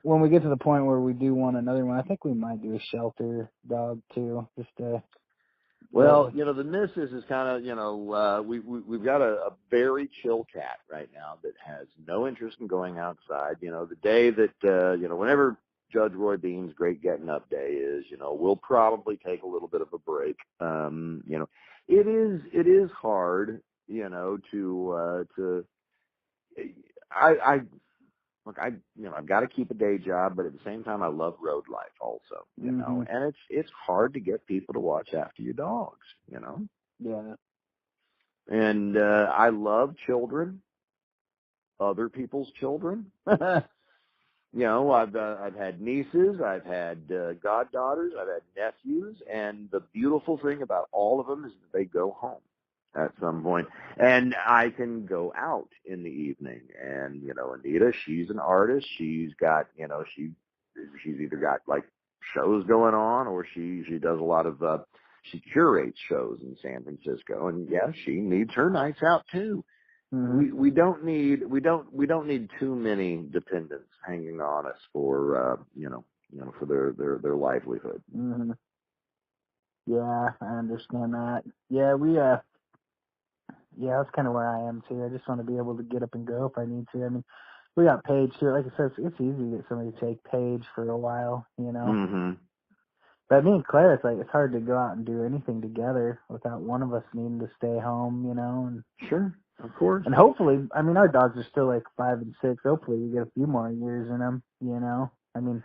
when we get to the point where we do want another one, I think we might do a shelter dog too, just to. Well, the missus is kind of, we've got a very chill cat right now that has no interest in going outside. The day that, whenever Judge Roy Bean's great getting up day is, we'll probably take a little bit of a break. It is hard, look, I've got to keep a day job, but at the same time, I love road life also, and it's hard to get people to watch after your dogs, Yeah. And I love children, other people's children. I've had nieces, I've had goddaughters, I've had nephews, and the beautiful thing about all of them is that they go home at some point, and I can go out in the evening. And Anita, she's an artist. She's got she's either got like shows going on, or she does a lot of she curates shows in San Francisco, and she needs her nights out too. Mm-hmm. We don't need too many dependents hanging on us for for their livelihood. Mm-hmm. Yeah, I understand that. Yeah, that's kind of where I am too. I just want to be able to get up and go if I need to. I mean, we got Paige here. Like I said, it's easy to get somebody to take Paige for a while, Mm-hmm. But me and Claire, it's hard to go out and do anything together without one of us needing to stay home, And sure, of course. And hopefully, I mean, our dogs are still like 5 and 6. Hopefully, we get a few more years in them, I mean.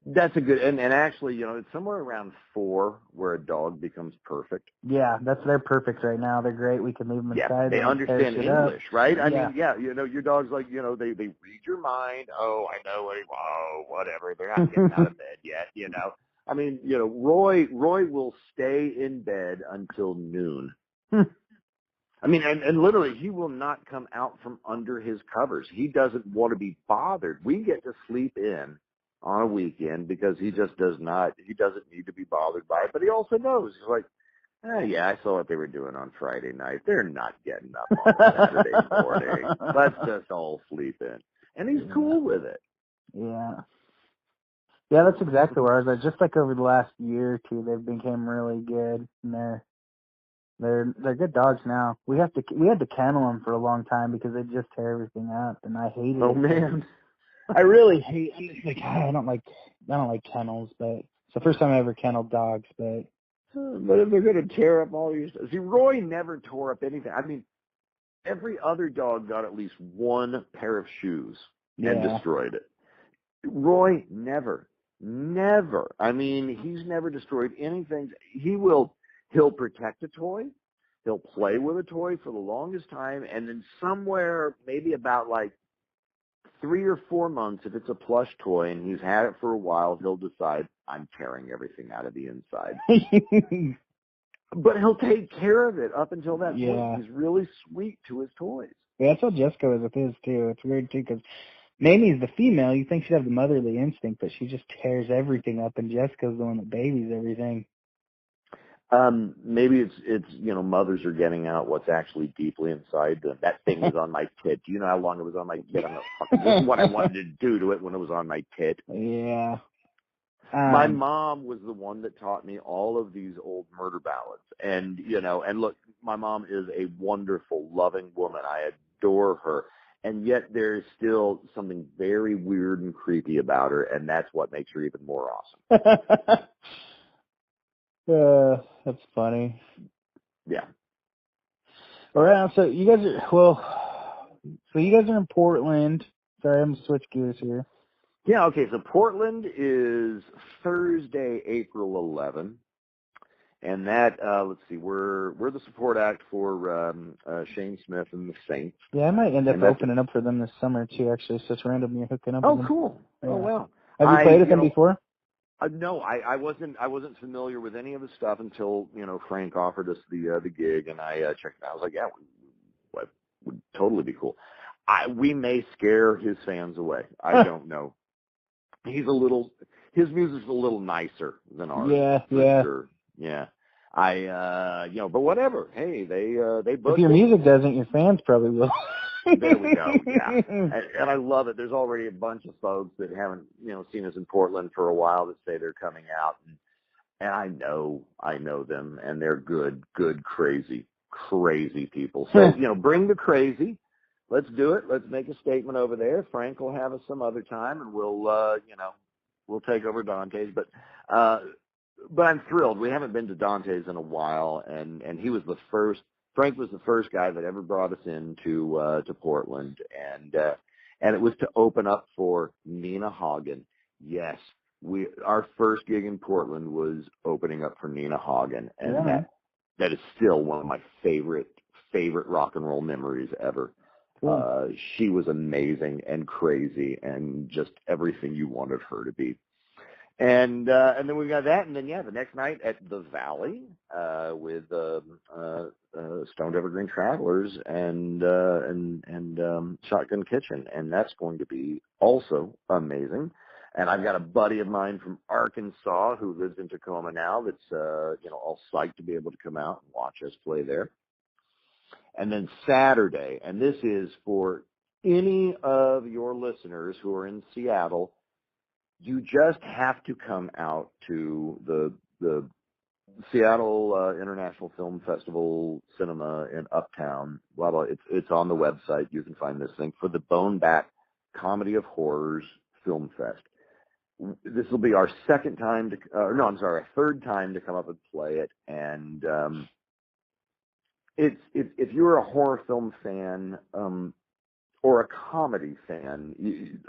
That's a good, and actually, it's somewhere around 4 where a dog becomes perfect. Yeah, they're perfect right now. They're great. We can leave them inside. They understand English, right? Yeah. I mean, your dog's like, they read your mind. Oh, I know whatever. They're not getting out of bed yet, I mean, Roy will stay in bed until noon. I mean, and literally, he will not come out from under his covers. He doesn't want to be bothered. We get to sleep in on a weekend because he just doesn't need to be bothered by it. But he also knows, he's like, yeah, I saw what they were doing on Friday night. They're not getting up on Saturday morning. Let's just all sleep in. And he's cool with it. Yeah. Yeah, that's exactly where I was at. Just like over the last year or two, they've become really good, and they're good dogs now. We had to kennel them for a long time because they just tear everything up, and I hated it. Oh man, I really hate. I don't like kennels, but it's the first time I ever kenneled dogs. But if they're going to tear up all your stuff, see, Roy never tore up anything. I mean, every other dog got at least one pair of shoes and destroyed it. Roy never. I mean, he's never destroyed anything. He'll protect a toy. He'll play with a toy for the longest time, and then somewhere, maybe about like 3 or 4 months, if it's a plush toy and he's had it for a while, he'll decide, I'm tearing everything out of the inside. But he'll take care of it up until that point. He's really sweet to his toys. Yeah, that's how Jessica is with his, too. It's weird, too, because Mamie's the female. You think she'd have the motherly instinct, but she just tears everything up, and Jessica's the one that babies everything. Maybe it's mothers are getting out what's actually deeply inside them. That thing was on my tit. Do you know how long it was on my tit? I'm fucking this is what I wanted to do to it when it was on my tit. Yeah. My mom was the one that taught me all of these old murder ballads. And, and look, my mom is a wonderful, loving woman. I adore her. And yet there is still something very weird and creepy about her, and that's what makes her even more awesome. That's funny. Yeah. All right, so you guys are in Portland. Sorry, I'm gonna switch gears here. Yeah, okay, so Portland is Thursday, April 11. And that, let's see, we're the support act for Shane Smith and the Saints. Yeah, I might end up opening up for them this summer, too, actually, so it's random you're hooking up with them. Cool. Yeah. Oh, wow. Have you played with them before? No, I wasn't familiar with any of the stuff until Frank offered us the gig, and I checked it out. I was like, yeah, would totally be cool. We may scare his fans away. I don't know. His music's a little nicer than ours. Yeah. Sure. Yeah. But whatever. Hey, they both. If your music doesn't, your fans probably will. There we go. Yeah. And I love it. There's already a bunch of folks that haven't, seen us in Portland for a while that say they're coming out. And I know them, and they're good, crazy people. So, bring the crazy. Let's do it. Let's make a statement over there. Frank will have us some other time, and we'll take over Dante's. But I'm thrilled. We haven't been to Dante's in a while, and he was the first. Frank was the first guy that ever brought us into to Portland, and it was to open up for Nina Hagen. Yes, our first gig in Portland was opening up for Nina Hagen, and that is still one of my favorite rock and roll memories ever. Cool. She was amazing and crazy and just everything you wanted her to be. And then we got that, and then the next night at the Valley with Stoned Evergreen Travelers and Shotgun Kitchen, and that's going to be also amazing. And I've got a buddy of mine from Arkansas who lives in Tacoma now that's all psyched to be able to come out and watch us play there. And then Saturday, and this is for any of your listeners who are in Seattle. You just have to come out to the Seattle International Film Festival Cinema in Uptown. Blah blah. It's on the website. You can find this thing for the Bone Bat Comedy of Horrors Film Fest. This will be our third time to come up and play it. And if you're a horror film fan or a comedy fan,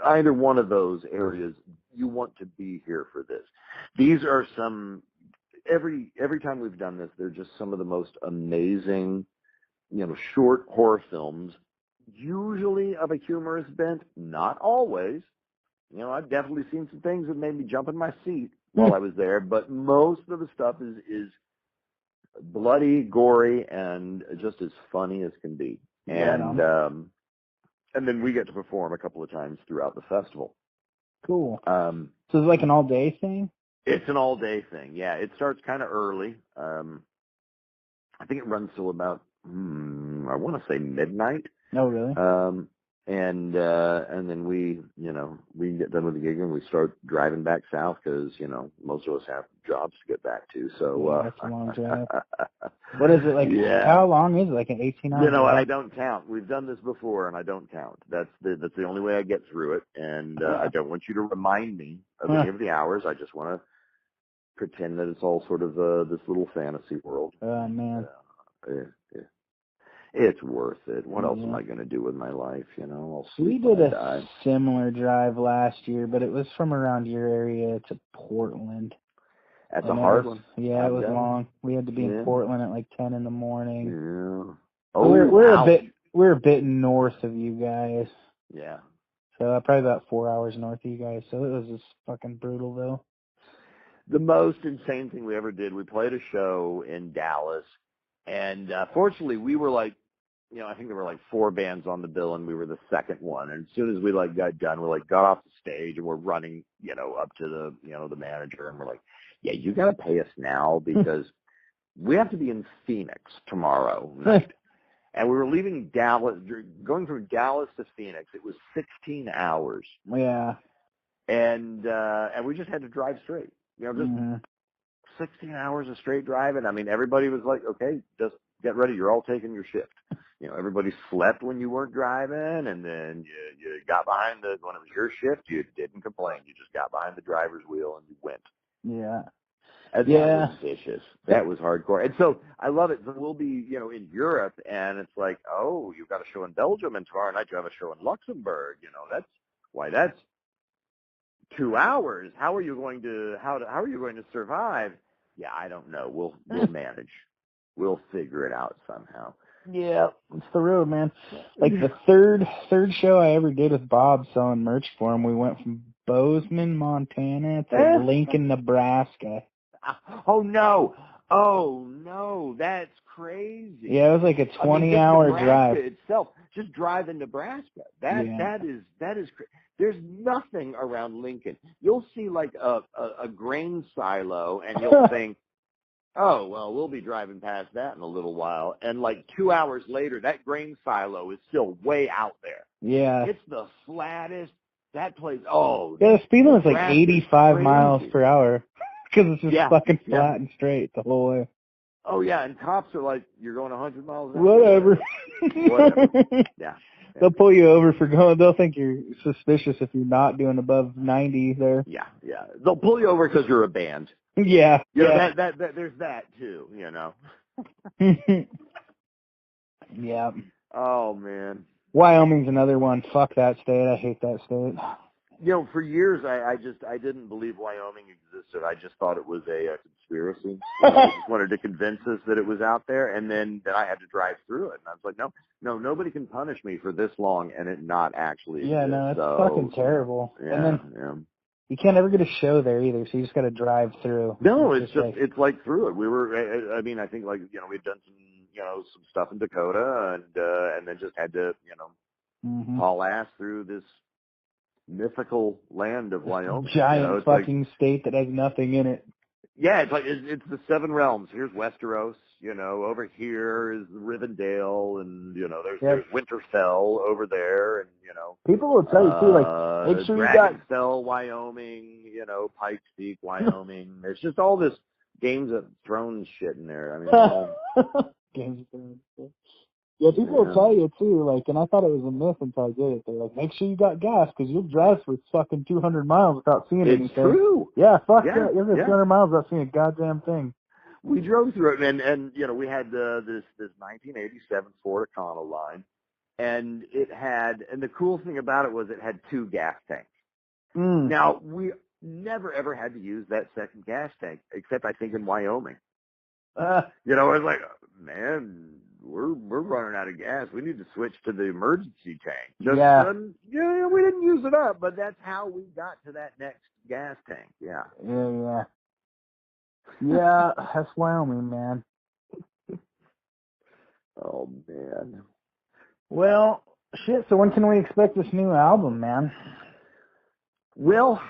either one of those areas you want to be here for this. These are some, every time we've done this, they're just some of the most amazing, short horror films, usually of a humorous bent, not always. I've definitely seen some things that made me jump in my seat while I was there, but most of the stuff is bloody, gory, and just as funny as can be. And then we get to perform a couple of times throughout the festival. Cool. So it's like an all-day thing? It's an all-day thing, yeah. It starts kind of early. I think it runs till about, I want to say midnight. Oh, really? And then we get done with the gig and we start driving back south because, most of us have jobs to get back to. So, that's a long drive. What is it like? Yeah. How long is it? Like an 18-hour drive? What? I don't count. We've done this before and I don't count. That's the only way I get through it. And, I don't want you to remind me of any of the hours. I just want to pretend that it's all sort of, this little fantasy world. Oh, man. It's worth it. What else am I going to do with my life? I'll sleep. We did a similar drive last year, but it was from around your area to Portland. That's a hard one. Yeah, it was long. We had to be in Portland at like 10 in the morning. Yeah. Oh, we're a bit north of you guys. Yeah. So probably about 4 hours north of you guys. So it was just fucking brutal, though. The most insane thing we ever did, we played a show in Dallas, and fortunately we were like, I think there were like 4 bands on the bill, and we were the second one. And as soon as we got done, we got off the stage, and we're running, up to the, the manager, and we're like, yeah, you got to pay us now because we have to be in Phoenix tomorrow night. And we were leaving Dallas, going from Dallas to Phoenix. It was 16 hours. Yeah. And we just had to drive straight. Just 16 hours of straight driving. I mean, everybody was like, okay, just get ready. You're all taking your shift. Everybody slept when you weren't driving, and then you got behind when it was your shift, you didn't complain. You just got behind the driver's wheel and you went. Yeah. And that was vicious. That was hardcore. And so I love it. So we'll be, in Europe, and it's like, oh, you've got a show in Belgium, and tomorrow night you have a show in Luxembourg. That's 2 hours. How are you going to survive? Yeah, I don't know. We'll manage. We'll figure it out somehow. Yeah, it's the road, man. Like the third show I ever did with Bob selling merch for him, we went from Bozeman, Montana to Lincoln, Nebraska. Oh no, that's crazy. Yeah, it was like a 20-hour drive. Itself, just driving Nebraska. That is crazy. There's nothing around Lincoln. You'll see like a grain silo, and you'll think, oh, well, we'll be driving past that in a little while. And like 2 hours later, that grain silo is still way out there. Yeah. It's the flattest. That place, the speed limit's like 85 miles per hour because it's just fucking flat and straight the whole way. Oh, yeah, and cops are like, you're going 100 miles an hour. Whatever. Yeah. They'll pull you over for going. They'll think you're suspicious if you're not doing above 90 there. Yeah. They'll pull you over because you're a band. Yeah. That there's that too, Yeah. Oh man. Wyoming's another one. Fuck that state. I hate that state. For years I didn't believe Wyoming existed. I just thought it was a conspiracy. I just wanted to convince us that it was out there, and then I had to drive through it. And I was like, no, nobody can punish me for this long and it not actually exist. No, it's fucking terrible. Yeah, and then you can't ever get a show there either, so you just got to drive through. No, it's like through it. We were, I mean, I think like, we'd done some stuff in Dakota and then just had to, haul ass through this mythical land of Wyoming. Giant fucking state that has nothing in it. Yeah, it's the 7 realms. Here's Westeros, over here is Rivendell, and, there's Winterfell over there, and, people will tell you, too, like, make sure you got... Dragonfell, Wyoming, Pikes Peak, Wyoming. There's just all this Games of Thrones shit in there. I mean, Games of Thrones shit. Yeah, people will tell you, too, like, and I thought it was a myth until I did it. They're like, make sure you got gas, because you'll drive for fucking 200 miles without seeing anything. It's true. Yeah, fuck that. You'll go 200 miles without seeing a goddamn thing. We drove through it, and we had this 1987 Ford Econoline, and it had, and the cool thing about it was it had 2 gas tanks. Now, we never ever had to use that second gas tank, except I think in Wyoming. It's like, man, we're running out of gas. We need to switch to the emergency tank. We didn't use it up, but that's how we got to that next gas tank. Yeah. Yeah, that's Wyoming, man. Oh man. Well, shit. So when can we expect this new album, man? Well,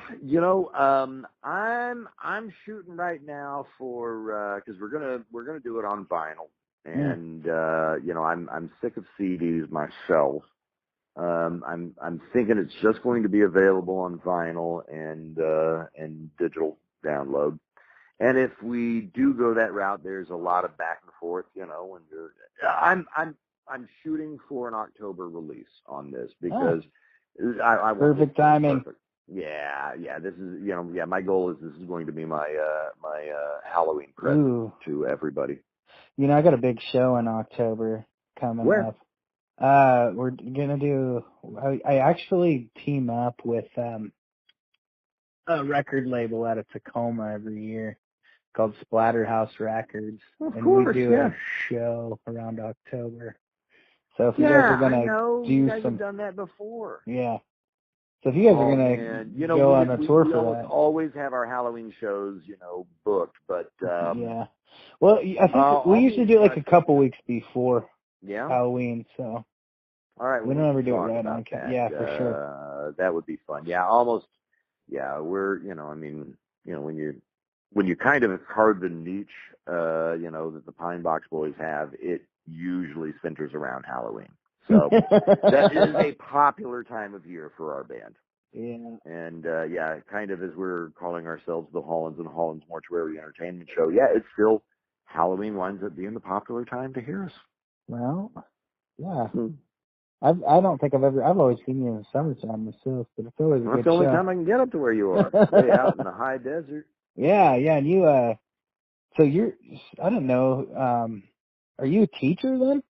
I'm shooting right now for because we're gonna do it on vinyl, and I'm sick of CDs myself. I'm thinking it's just going to be available on vinyl and digital download. And if we do go that route, there's a lot of back and forth, and I'm shooting for an October release on this because I want perfect timing. Perfect. Yeah. This is, my goal is this is going to be my Halloween present to everybody. I got a big show in October coming up. We're gonna do. I actually team up with a record label out of Tacoma every year called Splatterhouse Records, we do a show around October. So if you guys are gonna you guys have done that before. Yeah. So if you guys are gonna go on a tour for that, always have our Halloween shows, booked. But yeah. Well, I think we usually do it like a couple weeks before Halloween. So all right, we don't ever do it right on. Yeah, for sure. That would be fun. Yeah, almost. Yeah, we're when you kind of carve the niche, that the Pine Box Boys have, it usually centers around Halloween. So that is a popular time of year for our band. Yeah. And kind of as we're calling ourselves the Hollands and Hollands Mortuary Entertainment Show, it's still Halloween winds up being the popular time to hear us. Well, yeah. I don't think I've always seen you in the summertime myself, but it's always a good show. That's the only time I can get up to where you are, way out in the high desert. Yeah, and you, so you're, I don't know, are you a teacher then?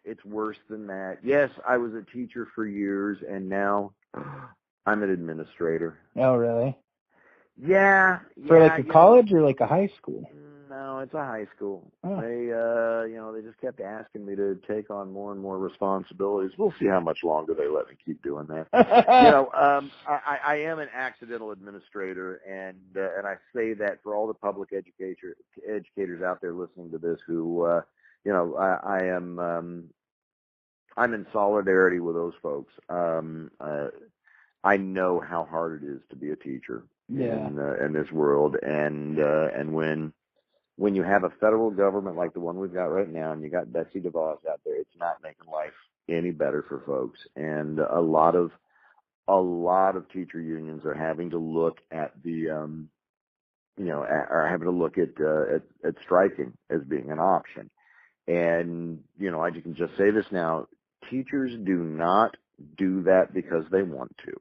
It's worse than that. Yes, I was a teacher for years, and now I'm an administrator. Oh, really? Yeah. For like a college or like a high school? No, it's a high school. Oh. They just kept asking me to take on more and more responsibilities. We'll see how much longer they let me keep doing that. I am an accidental administrator, and I say that for all the public educators out there listening to this who, I'm in solidarity with those folks. I know how hard it is to be a teacher in this world, and when you have a federal government like the one we've got right now, and you got Betsy DeVos out there, it's not making life any better for folks. And a lot of teacher unions are having to look at are having to look at striking as being an option. And I can just say this now: teachers do not do that because they want to.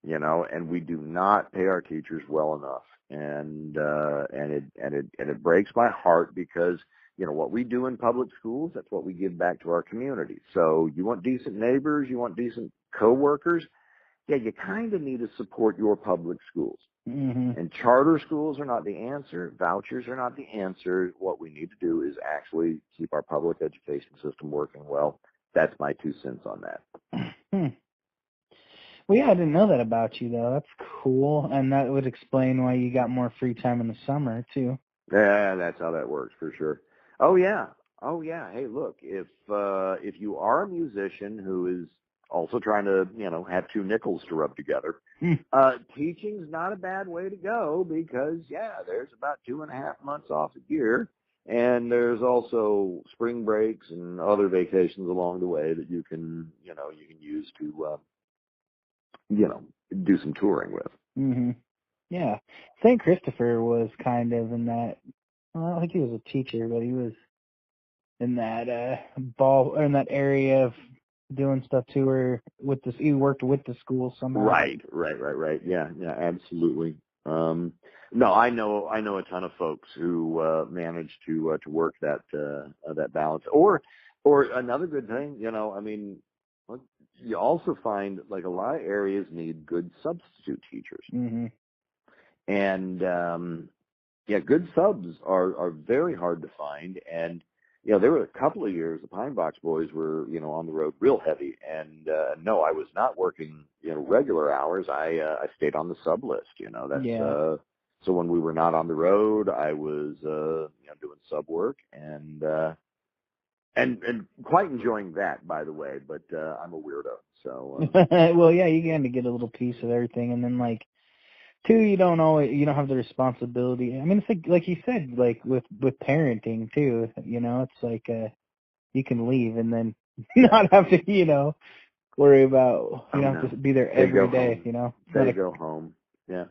And we do not pay our teachers well enough. And it breaks my heart because, what we do in public schools, that's what we give back to our community. So you want decent neighbors, you want decent coworkers, you kind of need to support your public schools. Mm-hmm. And charter schools are not the answer. Vouchers are not the answer. What we need to do is actually keep our public education system working well. That's my 2 cents on that. Well, yeah, I didn't know that about you, though. That's cool, and that would explain why you got more free time in the summer, too. Yeah, that's how that works, for sure. Oh, yeah. Hey, look, if you are a musician who is also trying to, have 2 nickels to rub together, teaching's not a bad way to go because, there's about 2.5 months off a year, and there's also spring breaks and other vacations along the way that you can use to, do some touring with. Mm-hmm. Yeah. St. Christopher was kind of in that, well, I don't think he was a teacher, but he was in that in that area of doing stuff too, where he worked with the school somehow. Right. Yeah, absolutely. No, I know a ton of folks who manage to work that balance. Or another good thing, Well, you also find like a lot of areas need good substitute teachers, Mhm. and yeah, good subs are very hard to find. And there were a couple of years the Pine Box boys were on the road real heavy, and no, I was not working regular hours. I stayed on the sub list. That's Yeah. so when we were not on the road, I was doing sub work and quite enjoying that, by the way. But I'm a weirdo, so Well, yeah, you kind of get a little piece of everything, and then like two, you don't have the responsibility. I mean, it's like you said, like with parenting too. It's like you can leave and then not have to worry about you don't have to be there they go every day. home. It's not They go home. Yeah.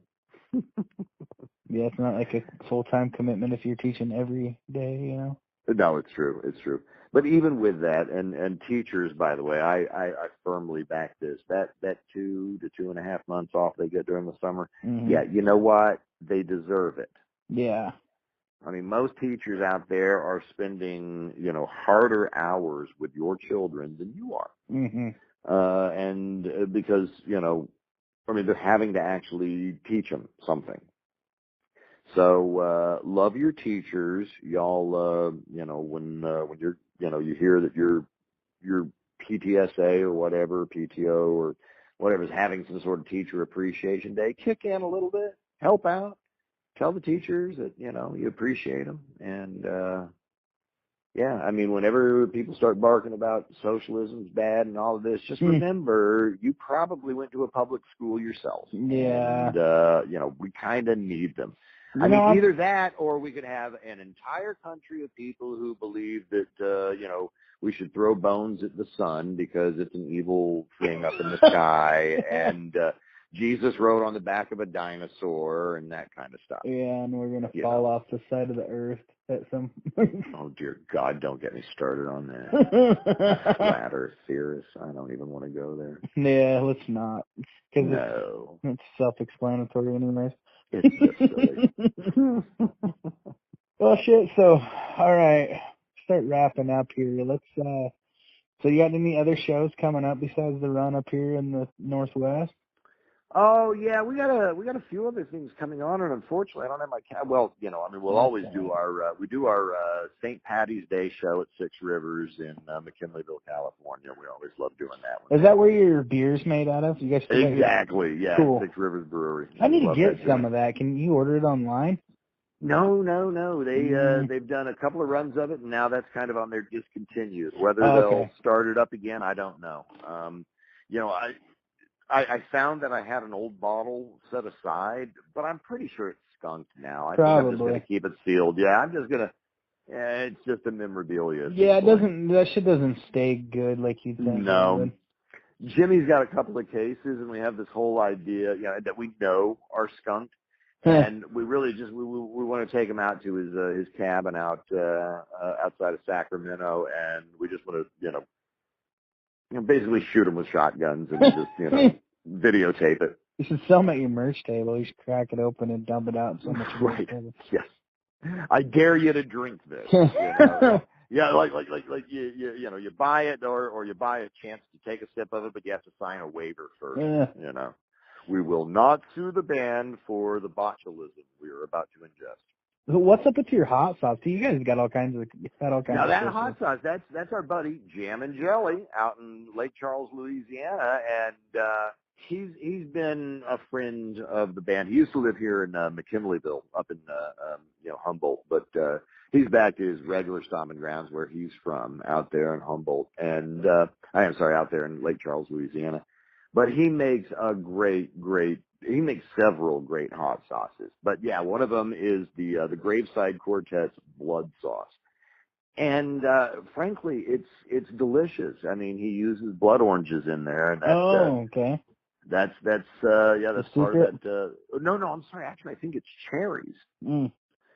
yeah, it's not like a full-time commitment if you're teaching every day. No, it's true. It's true. But even with that, and teachers, by the way, I firmly back this. That 2 to 2.5 months off they get during the summer, Mm-hmm. yeah, you know what? They deserve it. Yeah. I mean, most teachers out there are spending, harder hours with your children than you are. Mm-hmm. And because, they're having to actually teach them something. So love your teachers, y'all. When you hear that your PTSA or whatever, PTO or whatever is having some sort of teacher appreciation day, kick in a little bit, help out, tell the teachers that you appreciate them, and yeah, I mean, whenever people start barking about socialism's bad and all of this, just remember you probably went to a public school yourself. Yeah. And, we kind of need them. I mean, either that or we could have an entire country of people who believe that, we should throw bones at the sun because it's an evil thing up in the sky. And Jesus rode on the back of a dinosaur and that kind of stuff. Yeah, and we're going to fall off the side of the earth at some Oh, dear God, don't get me started on that. Flat Earth theorists. I don't even want to go there. Yeah, let's not. No. It's self-explanatory anyways. It's just silly. Well, shit, so, all right. Start wrapping up here. Let's, so you got any other shows coming up besides the run up here in the Northwest? Oh yeah, we got a few other things coming on, and unfortunately, I don't have my well, we'll always do our St. Patty's Day show at Six Rivers in McKinleyville, California. We always love doing that one. Is that where your beer's made out of? You guys exactly, yeah, cool. Six Rivers Brewery. I need to get some of that. Can you order it online? No. They've done a couple of runs of it, and now that's kind of on their discontinued. Whether they'll start it up again, I don't know. I found that I had an old bottle set aside, but I'm pretty sure it's skunked now. I think I'm just going to keep it sealed. Yeah, I'm just going to. It's just a memorabilia. Yeah, that shit doesn't stay good like you'd think. No. Jimmy's got a couple of cases, and we have this whole idea, that we know are skunked, and we really just we want to take him out to his cabin out outside of Sacramento, and we just want to basically shoot him with shotguns and just videotape it. You should sell them at your merch table. You should crack it open and dump it out in so much right. Yes. I dare you to drink this. Yeah, like you buy it or you buy a chance to take a sip of it, but you have to sign a waiver first. We will not sue the band for the botulism we are about to ingest. What's up with your hot sauce? You guys got all kinds of Now that hot sauce, that's our buddy Jam and Jelly out in Lake Charles, Louisiana, and he's been a friend of the band. He used to live here in McKinleyville, up in Humboldt, but he's back to his regular stomping grounds where he's from, out there in Humboldt, and out there in Lake Charles, Louisiana. But he makes he makes several great hot sauces. But yeah, one of them is the Graveside Quartet's blood sauce. And frankly, it's delicious. I mean, he uses blood oranges in there, and okay. That's part of that. No, I'm sorry. Actually, I think it's cherries.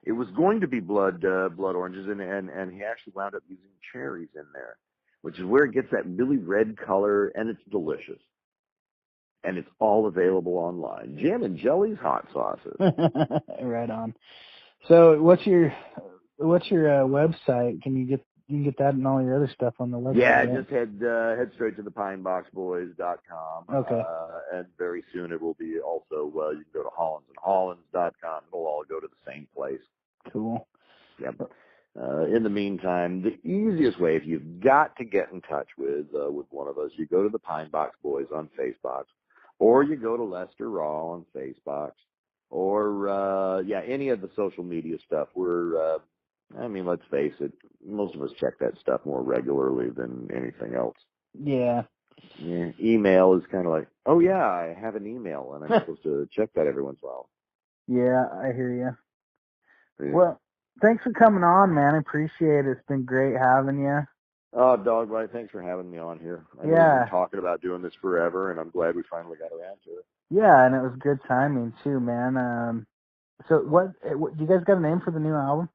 It was going to be blood oranges, and he actually wound up using cherries in there, which is where it gets that really red color, and it's delicious. And it's all available online. Jam and Jelly's hot sauces. Right on. So, what's your website? Can you get you can get that and all your other stuff on the website. Yeah, right? just head straight to thepineboxboys.com, Okay. and very soon it will be also, you can go to hollandsandhollins.com. It'll all go to the same place. Cool. Yep. In the meantime, the easiest way, if you've got to get in touch with one of us, you go to the Pine Box Boys on Facebook, or you go to Lester Raww on Facebook, or any of the social media stuff. We're let's face it, most of us check that stuff more regularly than anything else. Yeah. Yeah, email is kind of like, oh yeah, I have an email and I'm supposed to check that every once in a while. Yeah, I hear you. Yeah. Well, thanks for coming on, man. I appreciate it. It's been great having you. Oh, Dogbite, thanks for having me on here. I know we've been talking about doing this forever, and I'm glad we finally got around to it. Yeah, and it was good timing too, man. So what do you guys got a name for the new album?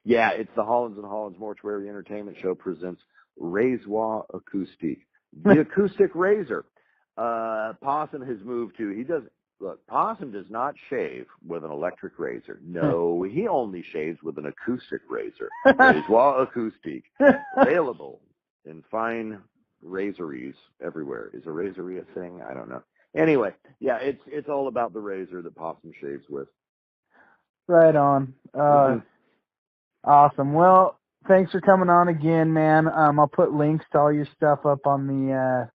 Yeah, it's the Hollands and Hollands Mortuary Entertainment Show presents Raww Acoustique, the acoustic razor. Possum has moved to, Possum does not shave with an electric razor. No, he only shaves with an acoustic razor. Raww Acoustique, available in fine razories everywhere. Is a razory a thing? I don't know. Anyway, yeah, it's all about the razor that Possum shaves with. Right on. Awesome. Well, thanks for coming on again, man. I'll put links to all your stuff up on the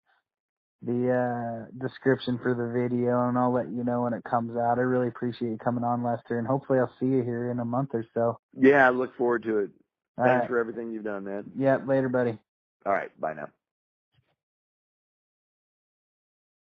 description for the video, and I'll let you know when it comes out. I really appreciate you coming on, Lester, and hopefully I'll see you here in a month or so. Yeah, I look forward to it. All Thanks right. for everything you've done, man. Yep. Later, buddy. All right. Bye now.